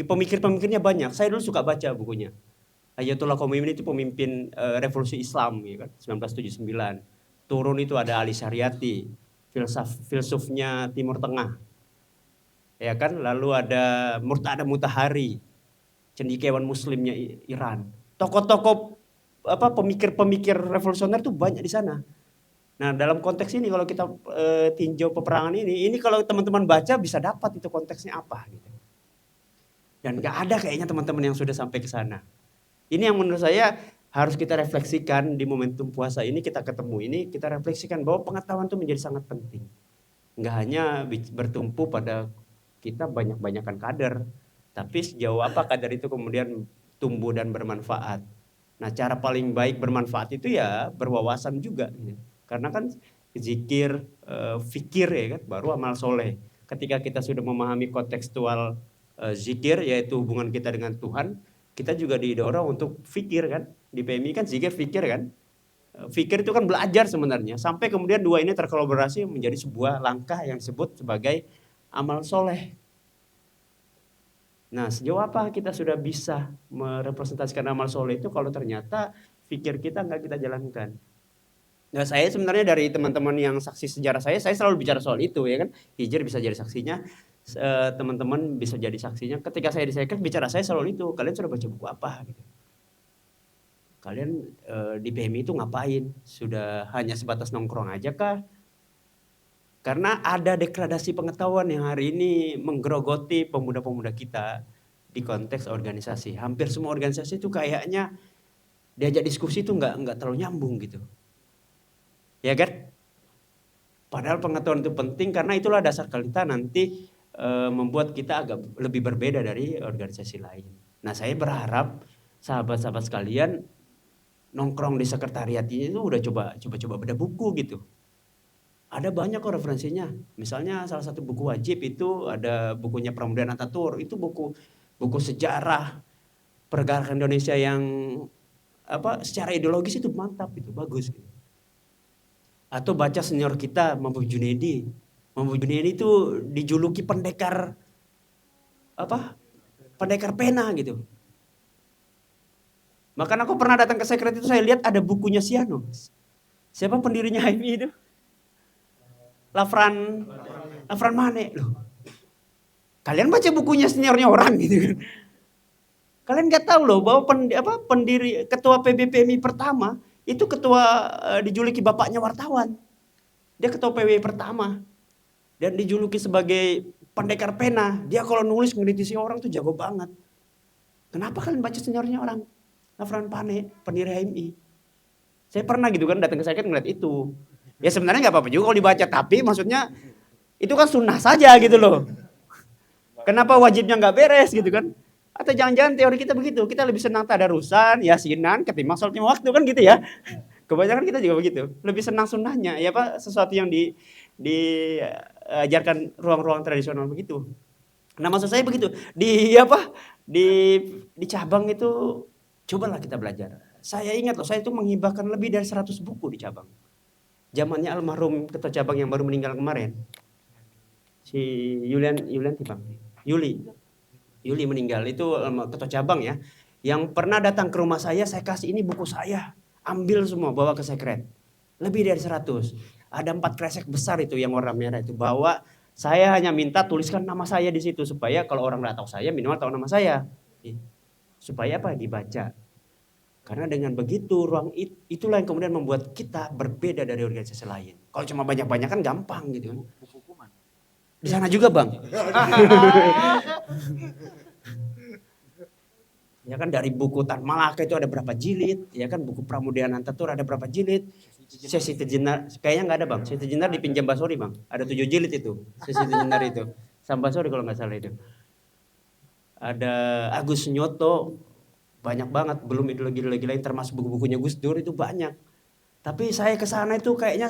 Pemikir-pemikirnya banyak. Saya dulu suka baca bukunya. Ayatollah Khomeini itu pemimpin revolusi Islam ya kan, 1979. Turun itu ada Ali Syariati, filsufnya Timur Tengah. Ya kan, lalu ada Murtada Mutahari, cendekiawan muslimnya Iran. Tokoh-tokoh pemikir-pemikir revolusioner itu banyak di sana. Nah, dalam konteks ini kalau kita tinjau peperangan ini kalau teman-teman baca bisa dapat itu konteksnya apa gitu. Dan nggak ada kayaknya teman-teman yang sudah sampai ke sana. Ini yang menurut saya harus kita refleksikan di momentum puasa ini, kita ketemu ini, kita refleksikan bahwa pengetahuan itu menjadi sangat penting. Nggak hanya bertumpu pada kita banyak-banyakan kader, tapi sejauh apa kader itu kemudian tumbuh dan bermanfaat. Nah, cara paling baik bermanfaat itu ya berwawasan juga. Karena kan zikir, fikir ya kan, baru amal soleh. Ketika kita sudah memahami kontekstual zikir, yaitu hubungan kita dengan Tuhan, kita juga didorong untuk fikir kan. Di PMI kan zikir fikir kan. Fikir itu kan belajar sebenarnya. Sampai kemudian dua ini terkolaborasi menjadi sebuah langkah yang disebut sebagai amal soleh. Nah, sejauh apa kita sudah bisa merepresentasikan amal soleh itu kalau ternyata fikir kita nggak kita jalankan. Nah, saya sebenarnya dari teman-teman yang saksi sejarah saya selalu bicara soal itu ya kan. Hijir bisa jadi saksinya, teman-teman bisa jadi saksinya. Ketika saya di Sekret bicara saya selalu itu, kalian sudah baca buku apa gitu. Kalian di PMI itu ngapain? Sudah hanya sebatas nongkrong aja kah? Karena ada degradasi pengetahuan yang hari ini menggerogoti pemuda-pemuda kita di konteks organisasi. Hampir semua organisasi itu kayaknya diajak diskusi itu nggak terlalu nyambung gitu. Ya kan? Padahal pengetahuan itu penting karena itulah dasar kita nanti membuat kita agak lebih berbeda dari organisasi lain. Nah, saya berharap sahabat-sahabat sekalian nongkrong di sekretariat ini itu udah coba beda buku gitu. Ada banyak kok referensinya. Misalnya salah satu buku wajib itu ada bukunya Pramudian Ataturk, itu buku sejarah pergerakan Indonesia yang secara ideologis itu mantap, itu bagus gitu. Atau baca senior kita Mampu Junedi. Mampu Junedi itu dijuluki pendekar pena gitu. Bahkan aku pernah datang ke Sekret itu saya lihat ada bukunya Siano. Siapa pendirinya HMI itu? Lafran Mane loh. Kalian baca bukunya seniornya orang gitu kan. Kalian nggak tahu loh bahwa pendiri ketua PBPMI pertama itu ketua dijuluki bapaknya wartawan. Dia ketua PBPMI pertama. Dan dijuluki sebagai pendekar pena. Dia kalau nulis mengkritisi orang tuh jago banget. Kenapa kalian baca seniornya orang? Nafran Pane, pendiri HMI. Saya pernah gitu kan datang ke Secret ngeliat itu. Ya sebenarnya nggak apa-apa juga kalau dibaca, tapi maksudnya itu kan sunnah saja gitu loh. Kenapa wajibnya nggak beres gitu kan? Atau jangan-jangan teori kita begitu, kita lebih senang tadarusan, yasinan, ketimbang sholat lima waktu kan gitu ya. Kebanyakan kita juga begitu, lebih senang sunnahnya, ya Pak, sesuatu yang diajarkan ruang-ruang tradisional begitu. Nah maksud saya begitu, di cabang itu cobalah kita belajar. Saya ingat loh, saya itu menghibahkan lebih dari 100 buku di cabang. Zamannya almarhum ketua cabang yang baru meninggal kemarin, si Yulian Bang, Yuli meninggal itu ketua cabang ya, yang pernah datang ke rumah saya kasih ini buku saya, ambil semua bawa ke Secret, lebih dari 100. Ada 4 kresek besar itu yang warna merah itu, bawa. Saya hanya minta tuliskan nama saya di situ supaya kalau orang nggak tahu saya minimal tahu nama saya, supaya apa, dibaca. Karena dengan begitu itulah yang kemudian membuat kita berbeda dari organisasi lain. Kalau cuma banyak-banyak kan gampang gitu kan. Di sana juga Bang. Ya kan dari buku Tan Malaka itu ada berapa jilid, ya kan buku Pramudia Anantatur ada berapa jilid. Sesi Tejenar kayaknya nggak ada Bang. Sesi Tejenar dipinjam Basori Bang. Ada 7 jilid itu. Sesi Tejenar itu. Sama Basori kalau nggak salah itu. Ada Agus Nyoto, banyak banget, belum ideologi-ideologi lain termasuk buku-bukunya Gus Dur itu banyak. Tapi saya ke sana itu kayaknya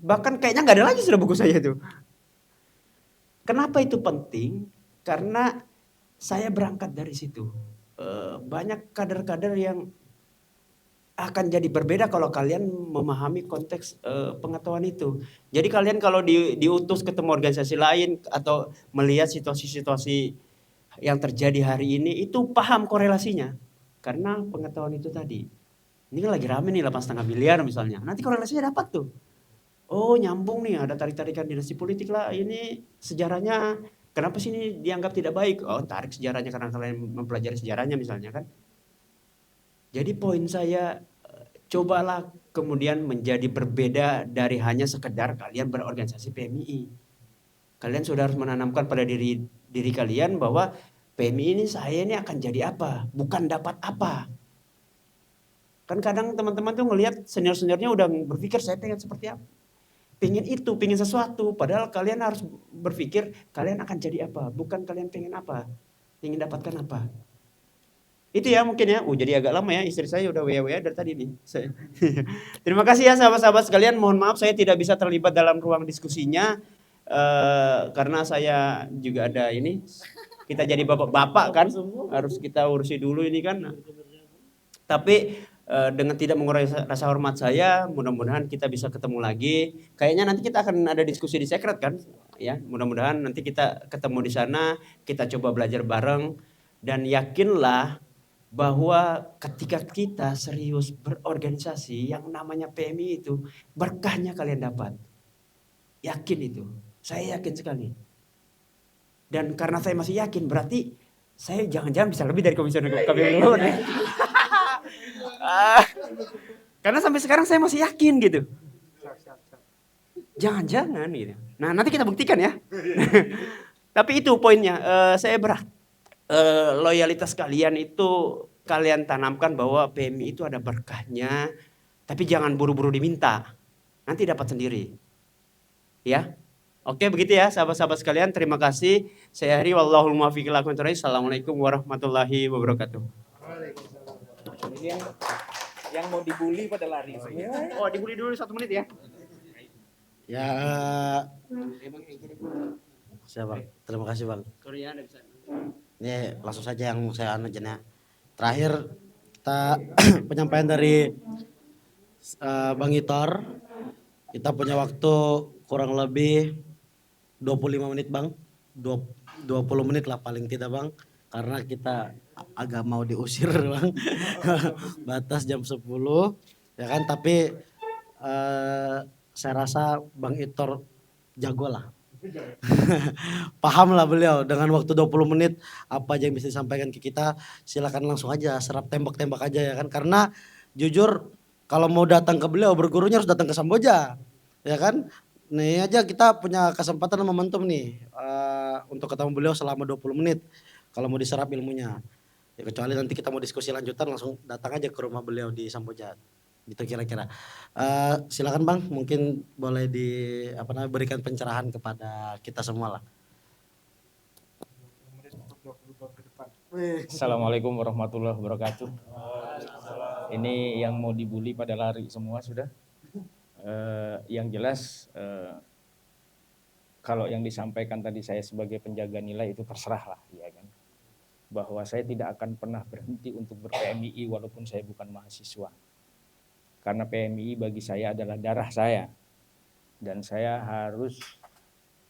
nggak ada lagi sudah buku saya itu. Kenapa itu penting? Karena saya berangkat dari situ. Banyak kader-kader yang akan jadi berbeda kalau kalian memahami konteks pengetahuan itu. Jadi kalian kalau diutus ketemu organisasi lain atau melihat situasi-situasi yang terjadi hari ini itu paham korelasinya. Karena pengetahuan itu tadi. Ini kan lagi rame nih 8,5 miliar misalnya. Nanti korelasinya dapat tuh. Oh nyambung nih, ada tarik-tarikan dinasti politik lah. Ini sejarahnya, kenapa sih ini dianggap tidak baik? Oh tarik sejarahnya karena kalian mempelajari sejarahnya misalnya kan. Jadi poin saya, cobalah kemudian menjadi berbeda dari hanya sekedar kalian berorganisasi PMII. Kalian sudah harus menanamkan pada diri kalian bahwa PMI ini saya ini akan jadi apa, bukan dapat apa. Kan kadang teman-teman tuh ngelihat senior-seniornya udah berpikir saya pengen seperti apa. Pengen itu, pengen sesuatu. Padahal kalian harus berpikir kalian akan jadi apa, bukan kalian pengen apa, ingin dapatkan apa. Itu ya mungkin ya, jadi agak lama ya, istri saya udah WA dari tadi nih. Terima kasih ya sahabat-sahabat sekalian, mohon maaf saya tidak bisa terlibat dalam ruang diskusinya. Karena saya juga ada ini, kita jadi bapak-bapak kan, harus kita urusi dulu ini kan. Tapi dengan tidak mengurangi rasa hormat saya, mudah-mudahan kita bisa ketemu lagi. Kayaknya nanti kita akan ada diskusi di Secret kan, ya. Mudah-mudahan nanti kita ketemu di sana, kita coba belajar bareng dan yakinlah bahwa ketika kita serius berorganisasi, yang namanya PMI itu berkahnya kalian dapat. Yakin itu, saya yakin sekali. Dan karena saya masih yakin, berarti saya jangan-jangan bisa lebih dari komisioner KPU. Karena sampai sekarang saya masih yakin gitu. Jangan-jangan gitu. Nah nanti kita buktikan ya. Tapi itu poinnya, saya loyalitas kalian itu kalian tanamkan bahwa PMI itu ada berkahnya. Tapi jangan buru-buru diminta, nanti dapat sendiri. Ya. Oke begitu ya sahabat-sahabat sekalian, terima kasih. Saya Hari wallahul muwaffiq ila aqwamit thoriq. Assalamualaikum warahmatullahi wabarakatuh. Yang mau dibully pada lari semua. Oh dibully dulu 1 menit ya. Ya, siapa? Terima kasih Bang. Sorry ya, ada bisa. Ini langsung saja yang saya anunya. Terakhir kita penyampaian dari Bang Itor. Kita punya waktu kurang lebih 25 menit Bang. 20 menit lah paling tidak Bang. Karena kita agak mau diusir Bang. Batas jam 10 ya kan, tapi saya rasa Bang Itor jago lah. Paham lah beliau dengan waktu 20 menit apa aja yang bisa disampaikan ke kita. Silakan langsung aja serap tembak-tembak aja ya kan. Karena jujur kalau mau datang ke beliau bergurunya harus datang ke Samboja ya kan. Nih aja kita punya kesempatan momentum nih untuk ketemu beliau selama 20 menit kalau mau diserap ilmunya. Ya, kecuali nanti kita mau diskusi lanjutan langsung datang aja ke rumah beliau di Samboja. Gitu kira-kira. Silakan Bang, mungkin boleh berikan pencerahan kepada kita semua lah. Assalamualaikum warahmatullahi wabarakatuh. Ini yang mau dibully pada lari semua sudah. Yang jelas kalau yang disampaikan tadi saya sebagai penjaga nilai itu terserah lah, ya kan. Bahwa saya tidak akan pernah berhenti untuk ber-PMII walaupun saya bukan mahasiswa. Karena PMII bagi saya adalah darah saya. Dan saya harus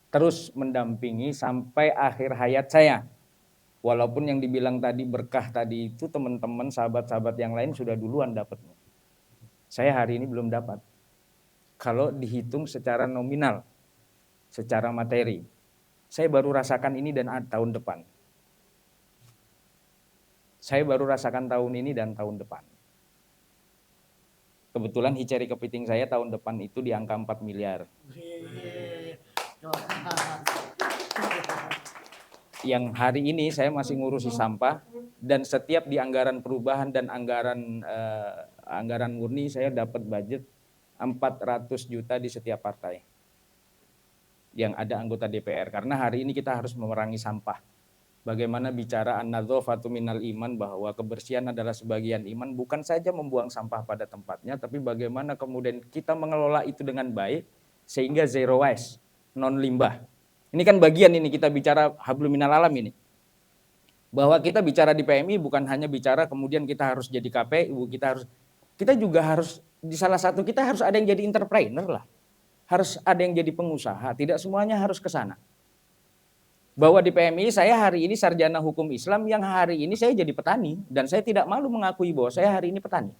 terus mendampingi sampai akhir hayat saya. Walaupun yang dibilang tadi berkah tadi itu teman-teman sahabat-sahabat yang lain sudah duluan dapatnya. Saya hari ini belum dapat. Kalau dihitung secara nominal, secara materi, saya baru rasakan ini dan tahun depan. Saya baru rasakan tahun ini dan tahun depan. Kebetulan hiceri kepiting saya tahun depan itu di angka 4 miliar. Yang hari ini saya masih ngurusi sampah dan setiap di anggaran perubahan dan anggaran murni saya dapat budget 400 juta di setiap partai yang ada anggota DPR. Karena hari ini kita harus memerangi sampah. Bagaimana bicara an-nadzafatu minal iman, bahwa kebersihan adalah sebagian iman, bukan saja membuang sampah pada tempatnya, tapi bagaimana kemudian kita mengelola itu dengan baik sehingga zero waste, non limbah. Ini kan bagian ini kita bicara hablum minal alam ini. Bahwa kita bicara di PMI bukan hanya bicara kemudian kita harus jadi KPU, kita juga harus di salah satu kita harus ada yang jadi entrepreneur lah. Harus ada yang jadi pengusaha, tidak semuanya harus ke sana. Bahwa di PMI saya hari ini sarjana hukum Islam yang hari ini saya jadi petani dan saya tidak malu mengakui bahwa saya hari ini petani.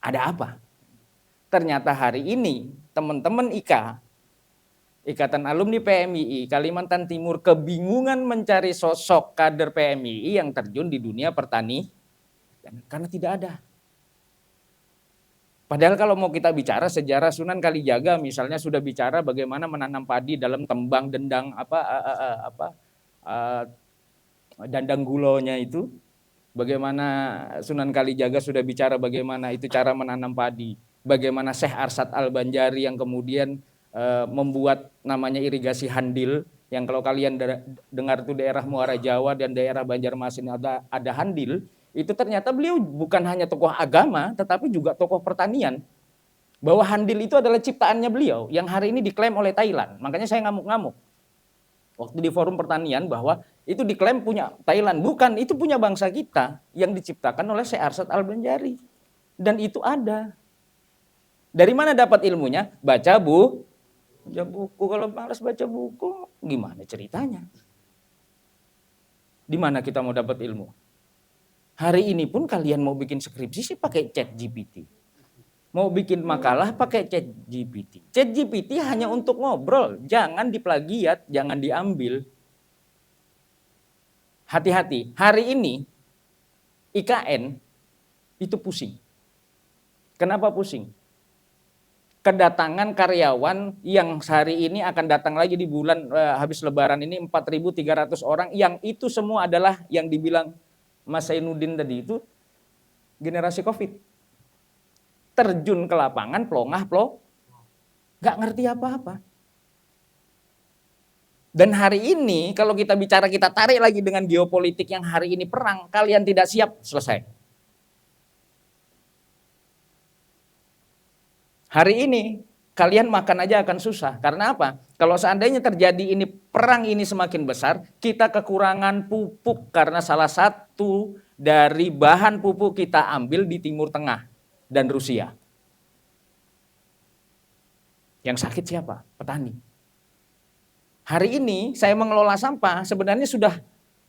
Ada apa? Ternyata hari ini teman-teman Ikatan Alumni PMII Kalimantan Timur kebingungan mencari sosok kader PMII yang terjun di dunia pertanian karena tidak ada. Padahal kalau mau kita bicara sejarah Sunan Kalijaga misalnya sudah bicara bagaimana menanam padi dalam tembang dendang dandang gulonya itu, bagaimana Sunan Kalijaga sudah bicara bagaimana itu cara menanam padi, bagaimana Syekh Arsad Al-Banjari yang kemudian membuat namanya irigasi handil, yang kalau kalian dengar itu daerah Muara Jawa dan daerah Banjarmasin ada handil. Itu ternyata beliau bukan hanya tokoh agama, tetapi juga tokoh pertanian. Bahwa handil itu adalah ciptaannya beliau, yang hari ini diklaim oleh Thailand. Makanya saya ngamuk-ngamuk. Waktu di forum pertanian bahwa itu diklaim punya Thailand. Bukan, itu punya bangsa kita yang diciptakan oleh Syekh Arsad Al-Banjari. Dan itu ada. Dari mana dapat ilmunya? Baca buku. Kalau malas baca buku, gimana ceritanya? Di mana kita mau dapat ilmu? Hari ini pun kalian mau bikin skripsi sih pakai ChatGPT. Mau bikin makalah pakai ChatGPT. ChatGPT hanya untuk ngobrol, jangan diplagiat, jangan diambil. Hati-hati, hari ini IKN itu pusing. Kenapa pusing? Kedatangan karyawan yang hari ini akan datang lagi di bulan habis lebaran ini 4.300 orang, yang itu semua adalah yang dibilang Mas Zainuddin tadi itu generasi COVID. Terjun ke lapangan gak ngerti apa-apa. Dan hari ini kalau kita bicara, kita tarik lagi dengan geopolitik yang hari ini perang, kalian tidak siap, selesai. Hari ini kalian makan aja akan susah. Karena apa? Kalau seandainya terjadi ini perang ini semakin besar, kita kekurangan pupuk karena salah satu dari bahan pupuk kita ambil di Timur Tengah dan Rusia. Yang sakit siapa? Petani. Hari ini saya mengelola sampah sebenarnya sudah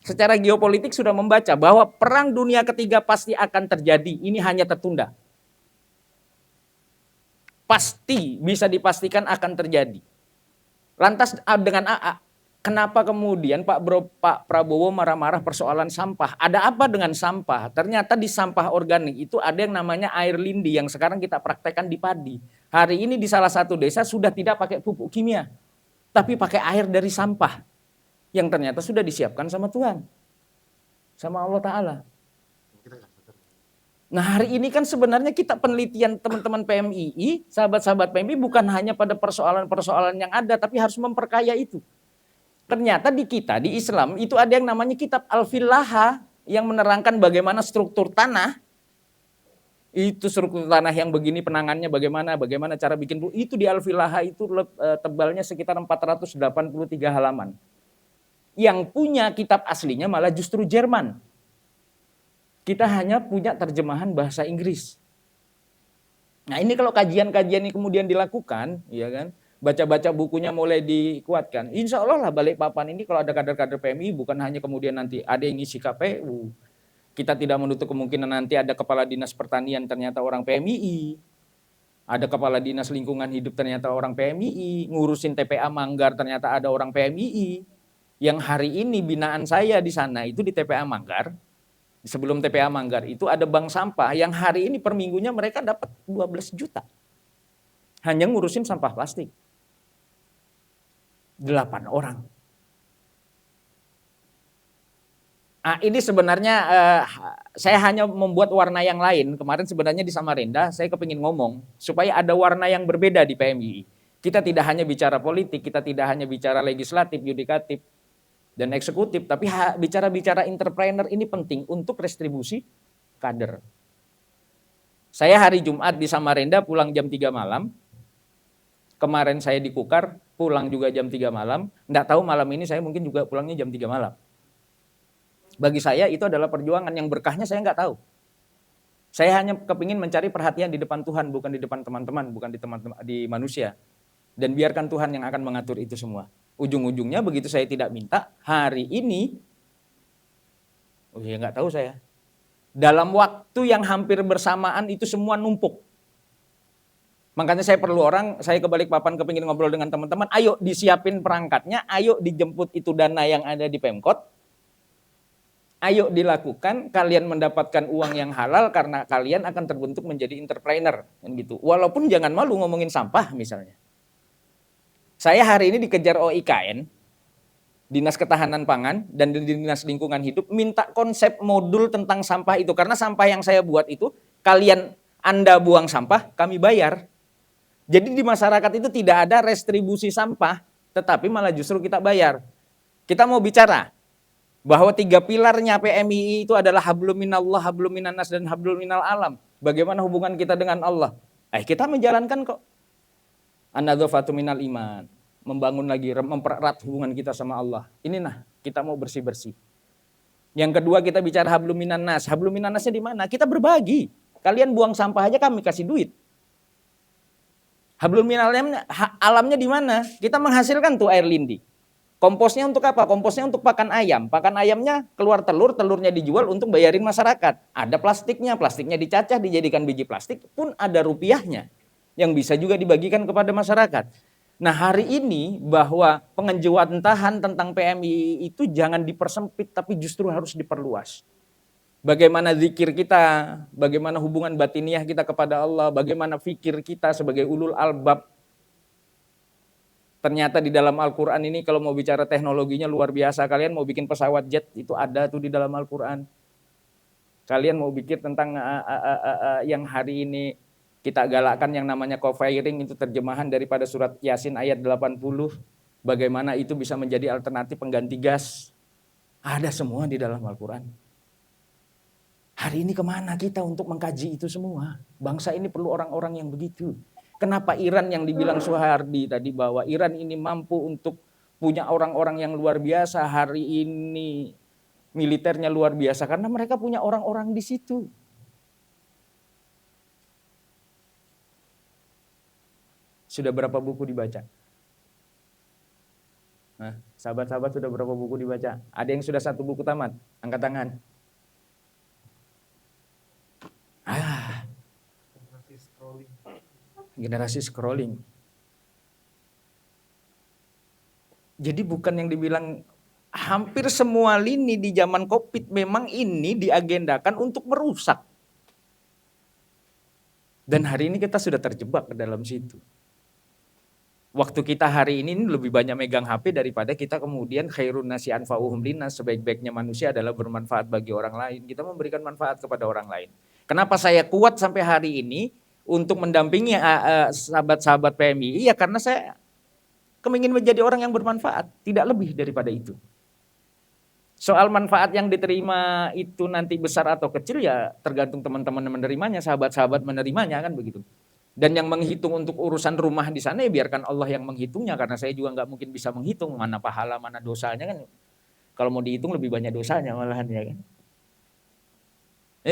secara geopolitik sudah membaca bahwa perang dunia ketiga pasti akan terjadi. Ini hanya tertunda. Pasti bisa dipastikan akan terjadi. Lantas dengan kenapa kemudian Pak Prabowo marah-marah persoalan sampah? Ada apa dengan sampah? Ternyata di sampah organik itu ada yang namanya air lindi yang sekarang kita praktekkan di padi. Hari ini di salah satu desa sudah tidak pakai pupuk kimia, tapi pakai air dari sampah yang ternyata sudah disiapkan sama Tuhan. sama Allah Ta'ala. Nah hari ini kan sebenarnya kita penelitian teman-teman PMII, sahabat-sahabat PMII bukan hanya pada persoalan-persoalan yang ada, tapi harus memperkaya itu. Ternyata di kita, di Islam, itu ada yang namanya kitab Al-Filaha yang menerangkan bagaimana struktur tanah. Itu struktur tanah yang begini penangannya bagaimana cara bikin. Itu di Al-Filaha itu tebalnya sekitar 483 halaman. Yang punya kitab aslinya malah justru Jerman. Kita hanya punya terjemahan bahasa Inggris. Nah ini kalau kajian-kajian ini kemudian dilakukan, ya kan, baca-baca bukunya mulai dikuatkan. Insya Allah lah Balikpapan ini kalau ada kader-kader PMI bukan hanya kemudian nanti ada yang ngisi KPU. Kita tidak menutup kemungkinan nanti ada kepala dinas pertanian ternyata orang PMII. Ada kepala dinas lingkungan hidup ternyata orang PMII. Ngurusin TPA Manggar ternyata ada orang PMII. Yang hari ini binaan saya di sana itu di TPA Manggar. Sebelum TPA Manggar itu ada bank sampah yang hari ini per minggunya mereka dapat 12 juta. Hanya ngurusin sampah plastik. 8 orang. Ini sebenarnya saya hanya membuat warna yang lain. Kemarin sebenarnya di Samarinda saya kepingin ngomong supaya ada warna yang berbeda di PMII. Kita tidak hanya bicara politik, kita tidak hanya bicara legislatif, yudikatif, dan eksekutif, tapi bicara entrepreneur ini penting untuk restribusi kader. Saya hari Jumat di Samarinda pulang jam 3 malam. Kemarin saya di Kukar pulang juga jam 3 malam. Nggak tahu malam ini saya mungkin juga pulangnya jam 3 malam. Bagi saya itu adalah perjuangan yang berkahnya saya nggak tahu. Saya hanya kepingin mencari perhatian di depan Tuhan, bukan di depan teman-teman, bukan di manusia. Dan biarkan Tuhan yang akan mengatur itu semua. Ujung-ujungnya begitu saya tidak minta, hari ini, nggak tahu saya. Dalam waktu yang hampir bersamaan itu semua numpuk. Makanya saya perlu orang, saya ke Balikpapan kepingin ngobrol dengan teman-teman, ayo disiapin perangkatnya, ayo dijemput itu dana yang ada di Pemkot, ayo dilakukan, kalian mendapatkan uang yang halal karena kalian akan terbentuk menjadi entrepreneur. Gitu. Walaupun jangan malu ngomongin sampah misalnya. Saya hari ini dikejar OIKN, Dinas Ketahanan Pangan, dan Dinas Lingkungan Hidup, minta konsep modul tentang sampah itu. Karena sampah yang saya buat itu, Anda buang sampah, kami bayar. Jadi di masyarakat itu tidak ada restribusi sampah, tetapi malah justru kita bayar. Kita mau bicara bahwa 3 pilarnya PMII itu adalah hablum minallah, hablum minannas, dan hablum minal alam. Bagaimana hubungan kita dengan Allah? Kita menjalankan kok. An-nadzafatu minal iman, membangun lagi, mempererat hubungan kita sama Allah. Inilah kita mau bersih-bersih. Yang kedua kita bicara hablum minannas. Hablum minannasnya di mana? Kita berbagi. Kalian buang sampah aja kami kasih duit. Hablum minal alamnya di mana? Kita menghasilkan tuh air lindi. Komposnya untuk apa? Komposnya untuk pakan ayam. Pakan ayamnya keluar telur, telurnya dijual untuk bayarin masyarakat. Ada plastiknya dicacah dijadikan biji plastik pun ada rupiahnya. Yang bisa juga dibagikan kepada masyarakat. Nah hari ini bahwa pengejawantahan tentang PMII itu jangan dipersempit tapi justru harus diperluas. Bagaimana zikir kita, bagaimana hubungan batiniah kita kepada Allah, bagaimana fikir kita sebagai ulul albab. Ternyata di dalam Al-Quran ini kalau mau bicara teknologinya luar biasa. Kalian mau bikin pesawat jet itu ada tuh di dalam Al-Quran. Kalian mau bikin tentang yang hari ini kita galakkan yang namanya co-firing, itu terjemahan daripada surat Yasin ayat 80. Bagaimana itu bisa menjadi alternatif pengganti gas. Ada semua di dalam Al-Quran. Hari ini kemana kita untuk mengkaji itu semua? Bangsa ini perlu orang-orang yang begitu. Kenapa Iran yang dibilang Soehardi tadi bahwa Iran ini mampu untuk punya orang-orang yang luar biasa. Hari ini militernya luar biasa karena mereka punya orang-orang di situ. Sudah berapa buku dibaca? Nah, sahabat-sahabat sudah berapa buku dibaca? Ada yang sudah 1 buku tamat? Angkat tangan. Generasi scrolling. Jadi bukan yang dibilang hampir semua lini di zaman Covid memang ini diagendakan untuk merusak. Dan hari ini kita sudah terjebak ke dalam situ. Waktu kita hari ini lebih banyak megang HP daripada kita kemudian khairun nasi anfa'uhum linnas, sebaik-baiknya manusia adalah bermanfaat bagi orang lain. Kita memberikan manfaat kepada orang lain. Kenapa saya kuat sampai hari ini untuk mendampingi sahabat-sahabat PMI? Iya, karena saya ingin menjadi orang yang bermanfaat, tidak lebih daripada itu. Soal manfaat yang diterima itu nanti besar atau kecil ya tergantung teman-teman menerimanya, sahabat-sahabat menerimanya, kan begitu. Dan yang menghitung untuk urusan rumah di sana ya biarkan Allah yang menghitungnya, karena saya juga nggak mungkin bisa menghitung mana pahala mana dosanya kan. Kalau mau dihitung lebih banyak dosanya malahan ya kan.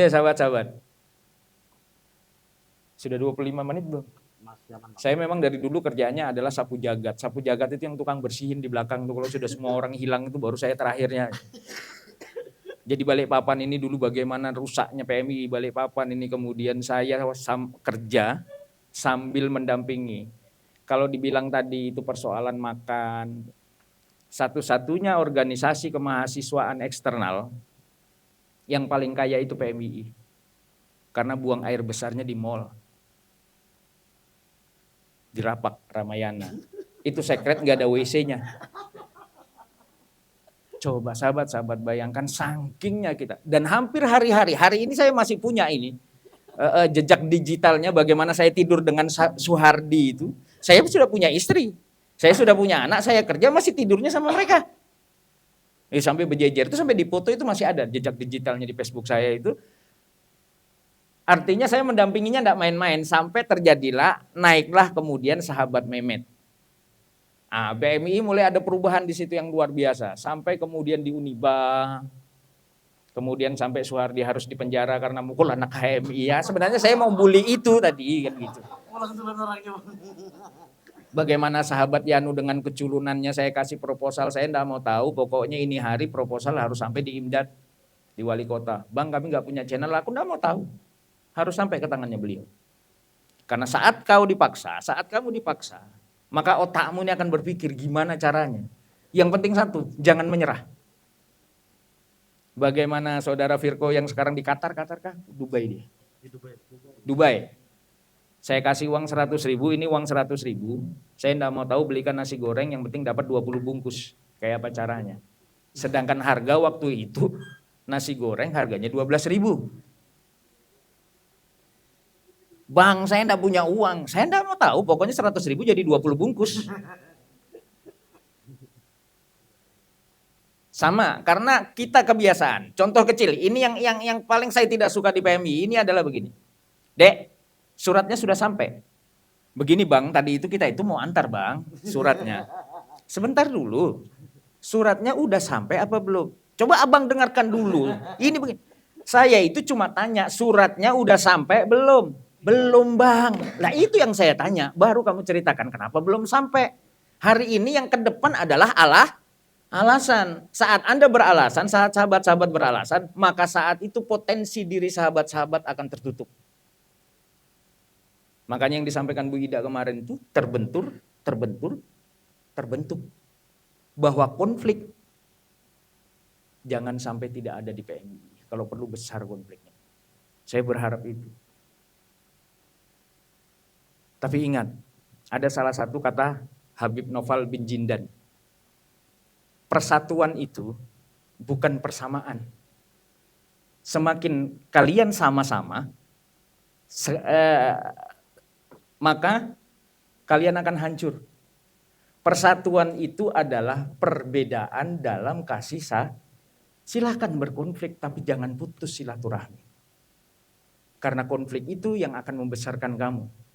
Sahabat-sahabat. Sudah 25 menit belum? Saya memang dari dulu kerjaannya adalah sapu jagat. Sapu jagat itu yang tukang bersihin di belakang tuh, kalau sudah semua orang hilang itu baru saya terakhirnya. Jadi Balikpapan ini dulu bagaimana rusaknya PMI Balikpapan ini, kemudian saya kerja sambil mendampingi. Kalau dibilang tadi itu persoalan makan, satu-satunya organisasi kemahasiswaan eksternal yang paling kaya itu PMII. Karena buang air besarnya di mall. Di Rapak, Ramayana. Itu sekret, nggak ada WC-nya. Coba sahabat-sahabat bayangkan sakingnya kita. Dan hampir hari ini saya masih punya ini. Jejak digitalnya bagaimana saya tidur dengan Suhardi itu. Saya sudah punya istri, saya sudah punya anak, saya kerja masih tidurnya sama mereka. Sampai berjejer itu, sampai di foto itu masih ada jejak digitalnya di Facebook saya itu. Artinya saya mendampinginya tidak main-main, sampai terjadilah naiklah kemudian sahabat Mehmet. BMI mulai ada perubahan di situ yang luar biasa, sampai kemudian di Uniba. Kemudian sampai Suhardi harus dipenjara karena mukul anak HMI. Ya, sebenarnya saya mau bully itu tadi kan gitu. Bagaimana sahabat Yanu dengan keculunannya, saya kasih proposal, saya enggak mau tahu, pokoknya ini hari proposal harus sampai di Imdad, di wali kota. Bang, kami enggak punya channel, aku enggak mau tahu. Harus sampai ke tangannya beliau. Karena saat kamu dipaksa, maka otakmu ini akan berpikir gimana caranya. Yang penting satu, jangan menyerah. Bagaimana saudara Firko yang sekarang di Qatar kah? Dubai dia. Dubai. Saya kasih uang 100.000, ini uang 100.000. Saya enggak mau tahu, belikan nasi goreng, yang penting dapat 20 bungkus. Kayak apa caranya. Sedangkan harga waktu itu nasi goreng harganya 12.000. Bang, saya enggak punya uang. Saya enggak mau tahu, pokoknya 100.000 jadi 20 bungkus. Sama, karena kita kebiasaan. Contoh kecil, ini yang paling saya tidak suka di PMI, ini adalah begini. Dek, suratnya sudah sampai. Begini bang, tadi itu kita itu mau antar bang, suratnya. Sebentar dulu, suratnya udah sampai apa belum? Coba abang dengarkan dulu. Ini begini, saya itu cuma tanya, suratnya udah sampai belum? Belum bang. Nah itu yang saya tanya, baru kamu ceritakan kenapa belum sampai. Hari ini yang ke depan adalah alasan. Saat Anda beralasan, saat sahabat-sahabat beralasan, maka saat itu potensi diri sahabat-sahabat akan tertutup. Makanya yang disampaikan Bu Ida kemarin itu terbentuk. Bahwa konflik jangan sampai tidak ada di PMI. Kalau perlu besar konfliknya. Saya berharap itu. Tapi ingat, ada salah satu kata Habib Noval bin Jindan. Persatuan itu bukan persamaan. Semakin kalian sama-sama, maka kalian akan hancur. Persatuan itu adalah perbedaan dalam kasih sayang. Silahkan berkonflik, tapi jangan putus silaturahmi. Karena konflik itu yang akan membesarkan kamu.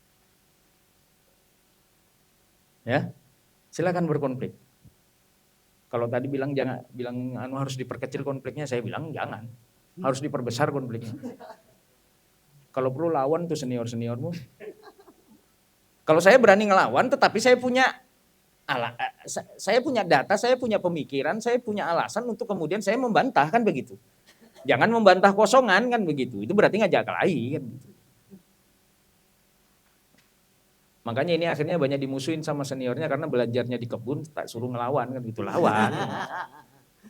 Ya, silahkan berkonflik. Kalau tadi bilang harus diperkecil konfliknya, saya bilang jangan. Harus diperbesar konfliknya. Kalau perlu lawan tuh senior-seniormu. Kalau saya berani ngelawan, tetapi saya punya data, saya punya pemikiran, saya punya alasan untuk kemudian saya membantah, kan begitu. Jangan membantah kosongan, kan begitu. Itu berarti ngajak kelahi, kan gitu. Makanya ini akhirnya banyak dimusuhin sama seniornya karena belajarnya di kebun, tak suruh ngelawan, kan gitu. Lawan.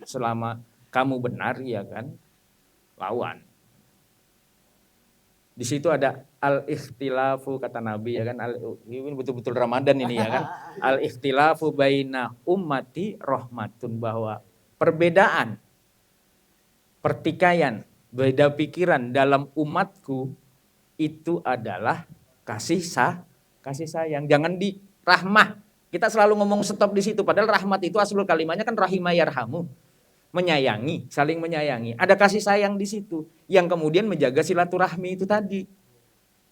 Selama kamu benar, ya kan, lawan. Di situ ada al-ikhtilafu kata Nabi ya kan, ini betul-betul Ramadan ini ya kan. Al-ikhtilafu baina ummati rahmatun, bahwa perbedaan, pertikaian, beda pikiran dalam umatku itu adalah kasih sayang. Jangan di rahmah. Kita selalu ngomong stop di situ, padahal rahmat itu aslul kalimatnya kan rahimah yarhamu. Menyayangi, saling menyayangi. Ada kasih sayang di situ yang kemudian menjaga silaturahmi itu tadi.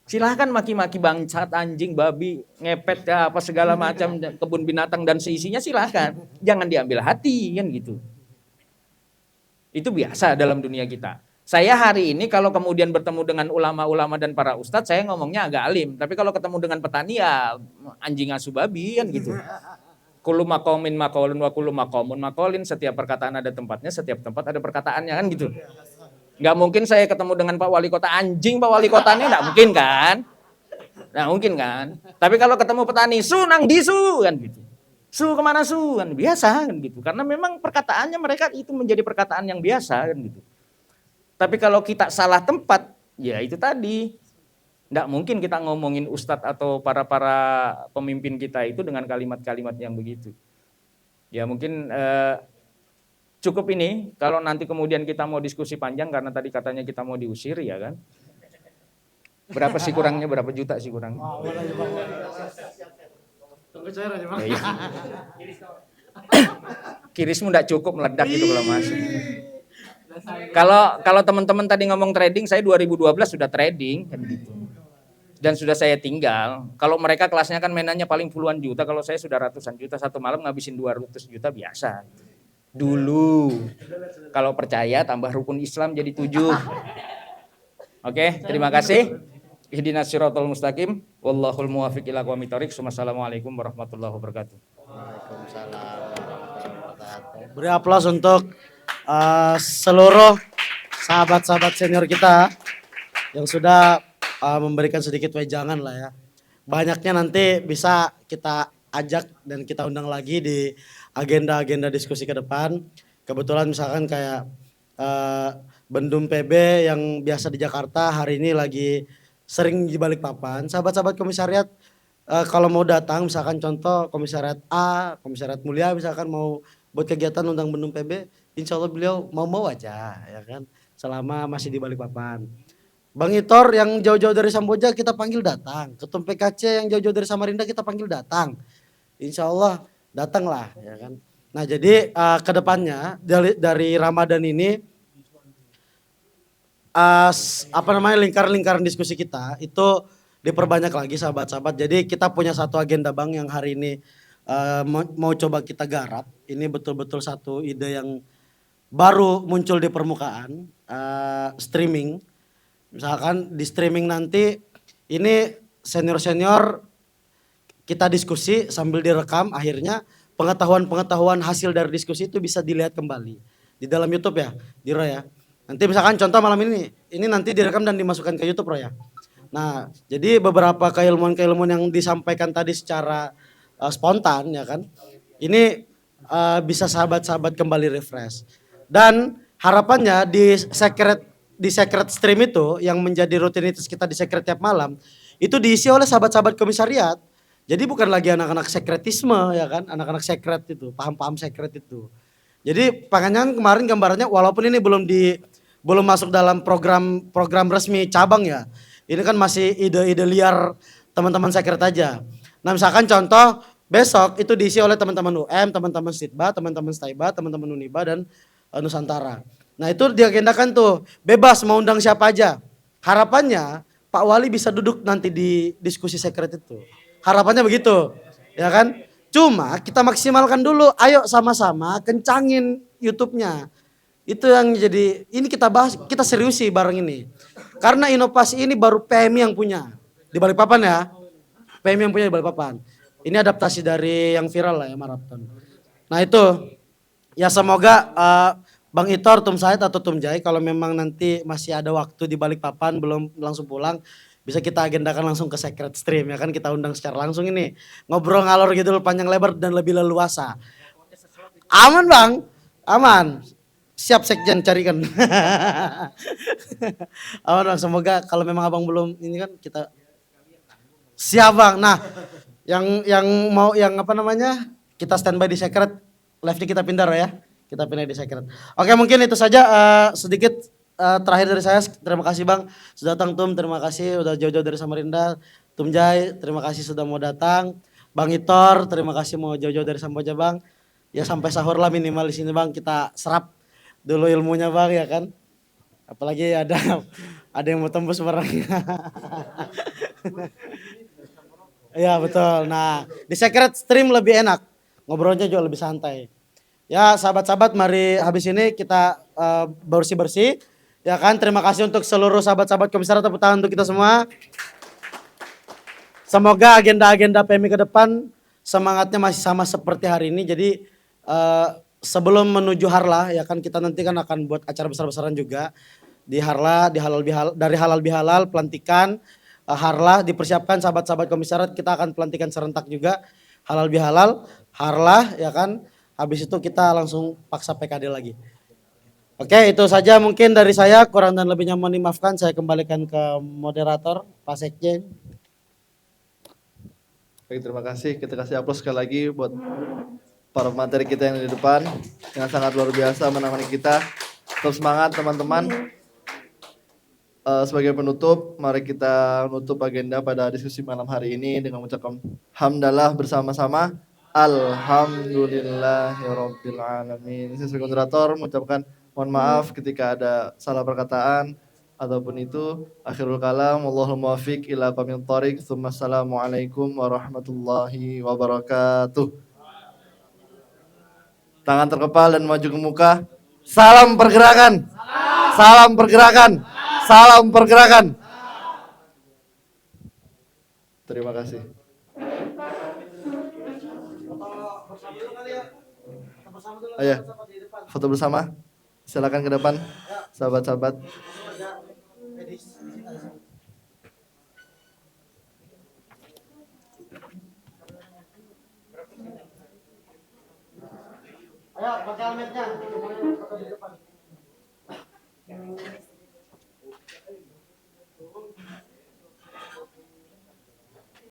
Silahkan maki-maki bangsat, anjing, babi, ngepet, ya, apa segala macam, kebun binatang dan seisinya silahkan. Jangan diambil hati kan gitu. Itu biasa dalam dunia kita. Saya hari ini kalau kemudian bertemu dengan ulama-ulama dan para ustadz, saya ngomongnya agak alim. Tapi kalau ketemu dengan petani ya anjing asu babi kan gitu. Kullu maqamin maqalun wa kullu maqamun maqalin, setiap perkataan ada tempatnya, setiap tempat ada perkataannya kan gitu. Nggak mungkin saya ketemu dengan Pak Wali Kota, anjing Pak Wali Kotanya, nggak mungkin kan? Nggak mungkin kan? Tapi kalau ketemu petani, su nang disu kan gitu. Su kemana su kan biasa kan gitu. Karena memang perkataannya mereka itu menjadi perkataan yang biasa kan gitu. Tapi kalau kita salah tempat, ya itu tadi. Nggak mungkin kita ngomongin ustadz atau para pemimpin kita itu dengan kalimat-kalimat yang begitu. Ya mungkin cukup ini, kalau nanti kemudian kita mau diskusi panjang karena tadi katanya kita mau diusir ya kan. Berapa sih kurangnya, berapa juta sih kurangnya? Ya, ya. Kirismu nggak cukup, meledak itu kalau masuk. Kalau teman-teman tadi ngomong trading, saya 2012 sudah trading kan gitu. Dan sudah saya tinggal. Kalau mereka kelasnya kan mainannya paling puluhan juta, kalau saya sudah ratusan juta, satu malam ngabisin 200 juta biasa. Dulu. Kalau percaya tambah rukun Islam jadi 7. Oke, terima kasih. Ihdinas siratal mustaqim, wallahul muwaffiq ila aqwamit thoriq. Wassalamualaikum warahmatullahi wabarakatuh. Beri aplaus untuk seluruh sahabat-sahabat senior kita yang sudah memberikan sedikit wejangan lah ya. Banyaknya nanti bisa kita ajak dan kita undang lagi di agenda-agenda diskusi ke depan. Kebetulan misalkan kayak Bendum PB yang biasa di Jakarta hari ini lagi sering di Balikpapan. Sahabat-sahabat komisariat kalau mau datang misalkan contoh komisariat A, komisariat Mulia misalkan mau buat kegiatan undang Bendum PB, insya Allah beliau mau aja ya kan, selama masih di Balikpapan. Bang Itor yang jauh-jauh dari Samboja kita panggil datang. Ketum PKC yang jauh-jauh dari Samarinda kita panggil datang. Insya Allah datanglah ya kan. Nah jadi ke depannya dari Ramadan ini lingkaran-lingkaran diskusi kita itu diperbanyak lagi sahabat-sahabat. Jadi kita punya satu agenda Bang yang hari ini mau coba kita garap. Ini betul-betul satu ide yang baru muncul di permukaan, streaming. Misalkan di streaming nanti ini senior-senior kita diskusi sambil direkam, akhirnya pengetahuan-pengetahuan hasil dari diskusi itu bisa dilihat kembali di dalam YouTube ya, di Roy ya. Nanti misalkan contoh malam ini nanti direkam dan dimasukkan ke YouTube Roy ya. Nah, jadi beberapa keilmuan-keilmuan yang disampaikan tadi secara spontan ya kan, ini bisa sahabat-sahabat kembali refresh. Dan harapannya di secret stream itu yang menjadi rutinitas kita di secret tiap malam itu diisi oleh sahabat-sahabat komisariat. Jadi bukan lagi anak-anak sekretisme ya kan, anak-anak sekret itu, paham-paham sekret itu. Jadi makanya kemarin gambarannya walaupun ini belum masuk dalam program resmi cabang ya. Ini kan masih ide-ide liar teman-teman sekret aja. Nah, misalkan contoh besok itu diisi oleh teman-teman UM, teman-teman Sitba, teman-teman Staiba, teman-teman Uniba dan Nusantara. Nah itu diagendakan tuh, bebas mau undang siapa aja. Harapannya Pak Wali bisa duduk nanti di diskusi sekret itu. Harapannya begitu, ya kan? Cuma kita maksimalkan dulu, ayo sama-sama kencangin YouTube-nya. Itu yang jadi, ini kita bahas, kita seriusi bareng ini. Karena inovasi ini baru PMI yang punya. Di Balikpapan ya, PMI yang punya di Balikpapan. Ini adaptasi dari yang viral lah ya, maraton. Nah itu, ya semoga Bang Itor, Tum Said atau Tum Jai kalau memang nanti masih ada waktu di Balikpapan belum langsung pulang, bisa kita agendakan langsung ke secret stream ya kan, kita undang secara langsung ini. Ngobrol ngalor gitu panjang lebar dan lebih leluasa. Aman Bang, aman. Siap sekjen carikan. Aman bang, semoga kalau memang abang belum ini kan kita siap bang. Nah, yang mau yang apa namanya kita standby di secret, live-nya kita pindah ya. Kita pindah di secret. Oke mungkin itu saja sedikit terakhir dari saya. Terima kasih bang sudah datang Tum. Terima kasih sudah jauh-jauh dari Samarinda. Tum Jai, terima kasih sudah mau datang. Bang Itor, terima kasih mau jauh-jauh dari Samboja bang. Ya sampai sahur lah minimal di sini bang. Kita serap dulu ilmunya bang ya kan. Apalagi ada yang mau tembus barangnya. Iya betul. Nah di secret stream lebih enak. Ngobrolnya juga lebih santai. Ya sahabat-sahabat mari habis ini kita bersih-bersih. Ya kan terima kasih untuk seluruh sahabat-sahabat komisaris, tepuk tangan untuk kita semua. Semoga agenda-agenda PMI ke depan semangatnya masih sama seperti hari ini. Jadi sebelum menuju Harlah ya kan kita nanti kan akan buat acara besar-besaran juga di Harlah, dari halal bihalal pelantikan Harlah dipersiapkan sahabat-sahabat komisaris, kita akan pelantikan serentak juga halal bihalal Harlah ya kan. Habis itu kita langsung paksa PKD lagi. Oke itu saja mungkin dari saya, kurang dan lebihnya mohon dimaafkan. Saya kembalikan ke moderator Pak Sekjen. Baik, terima kasih. Kita kasih aplaus sekali lagi buat para materi kita yang di depan yang sangat luar biasa menemani kita. Tetap semangat teman-teman. Sebagai penutup, mari kita menutup agenda pada diskusi malam hari ini dengan mengucapkan hamdalah bersama-sama. Alhamdulillahirabbil alamin. Saya sebagai moderator mengucapkan mohon maaf ketika ada salah perkataan ataupun itu. Akhirul kalam, wallahul muwaffiq ila aqwamit thoriq. Assalamualaikum warahmatullahi wabarakatuh. Tangan terkepal dan maju ke muka. Salam pergerakan. Salam pergerakan. Salam pergerakan. Terima kasih. Ayo, foto bersama. Silakan ke depan, sahabat-sahabat. Ayo pakai helmetnya.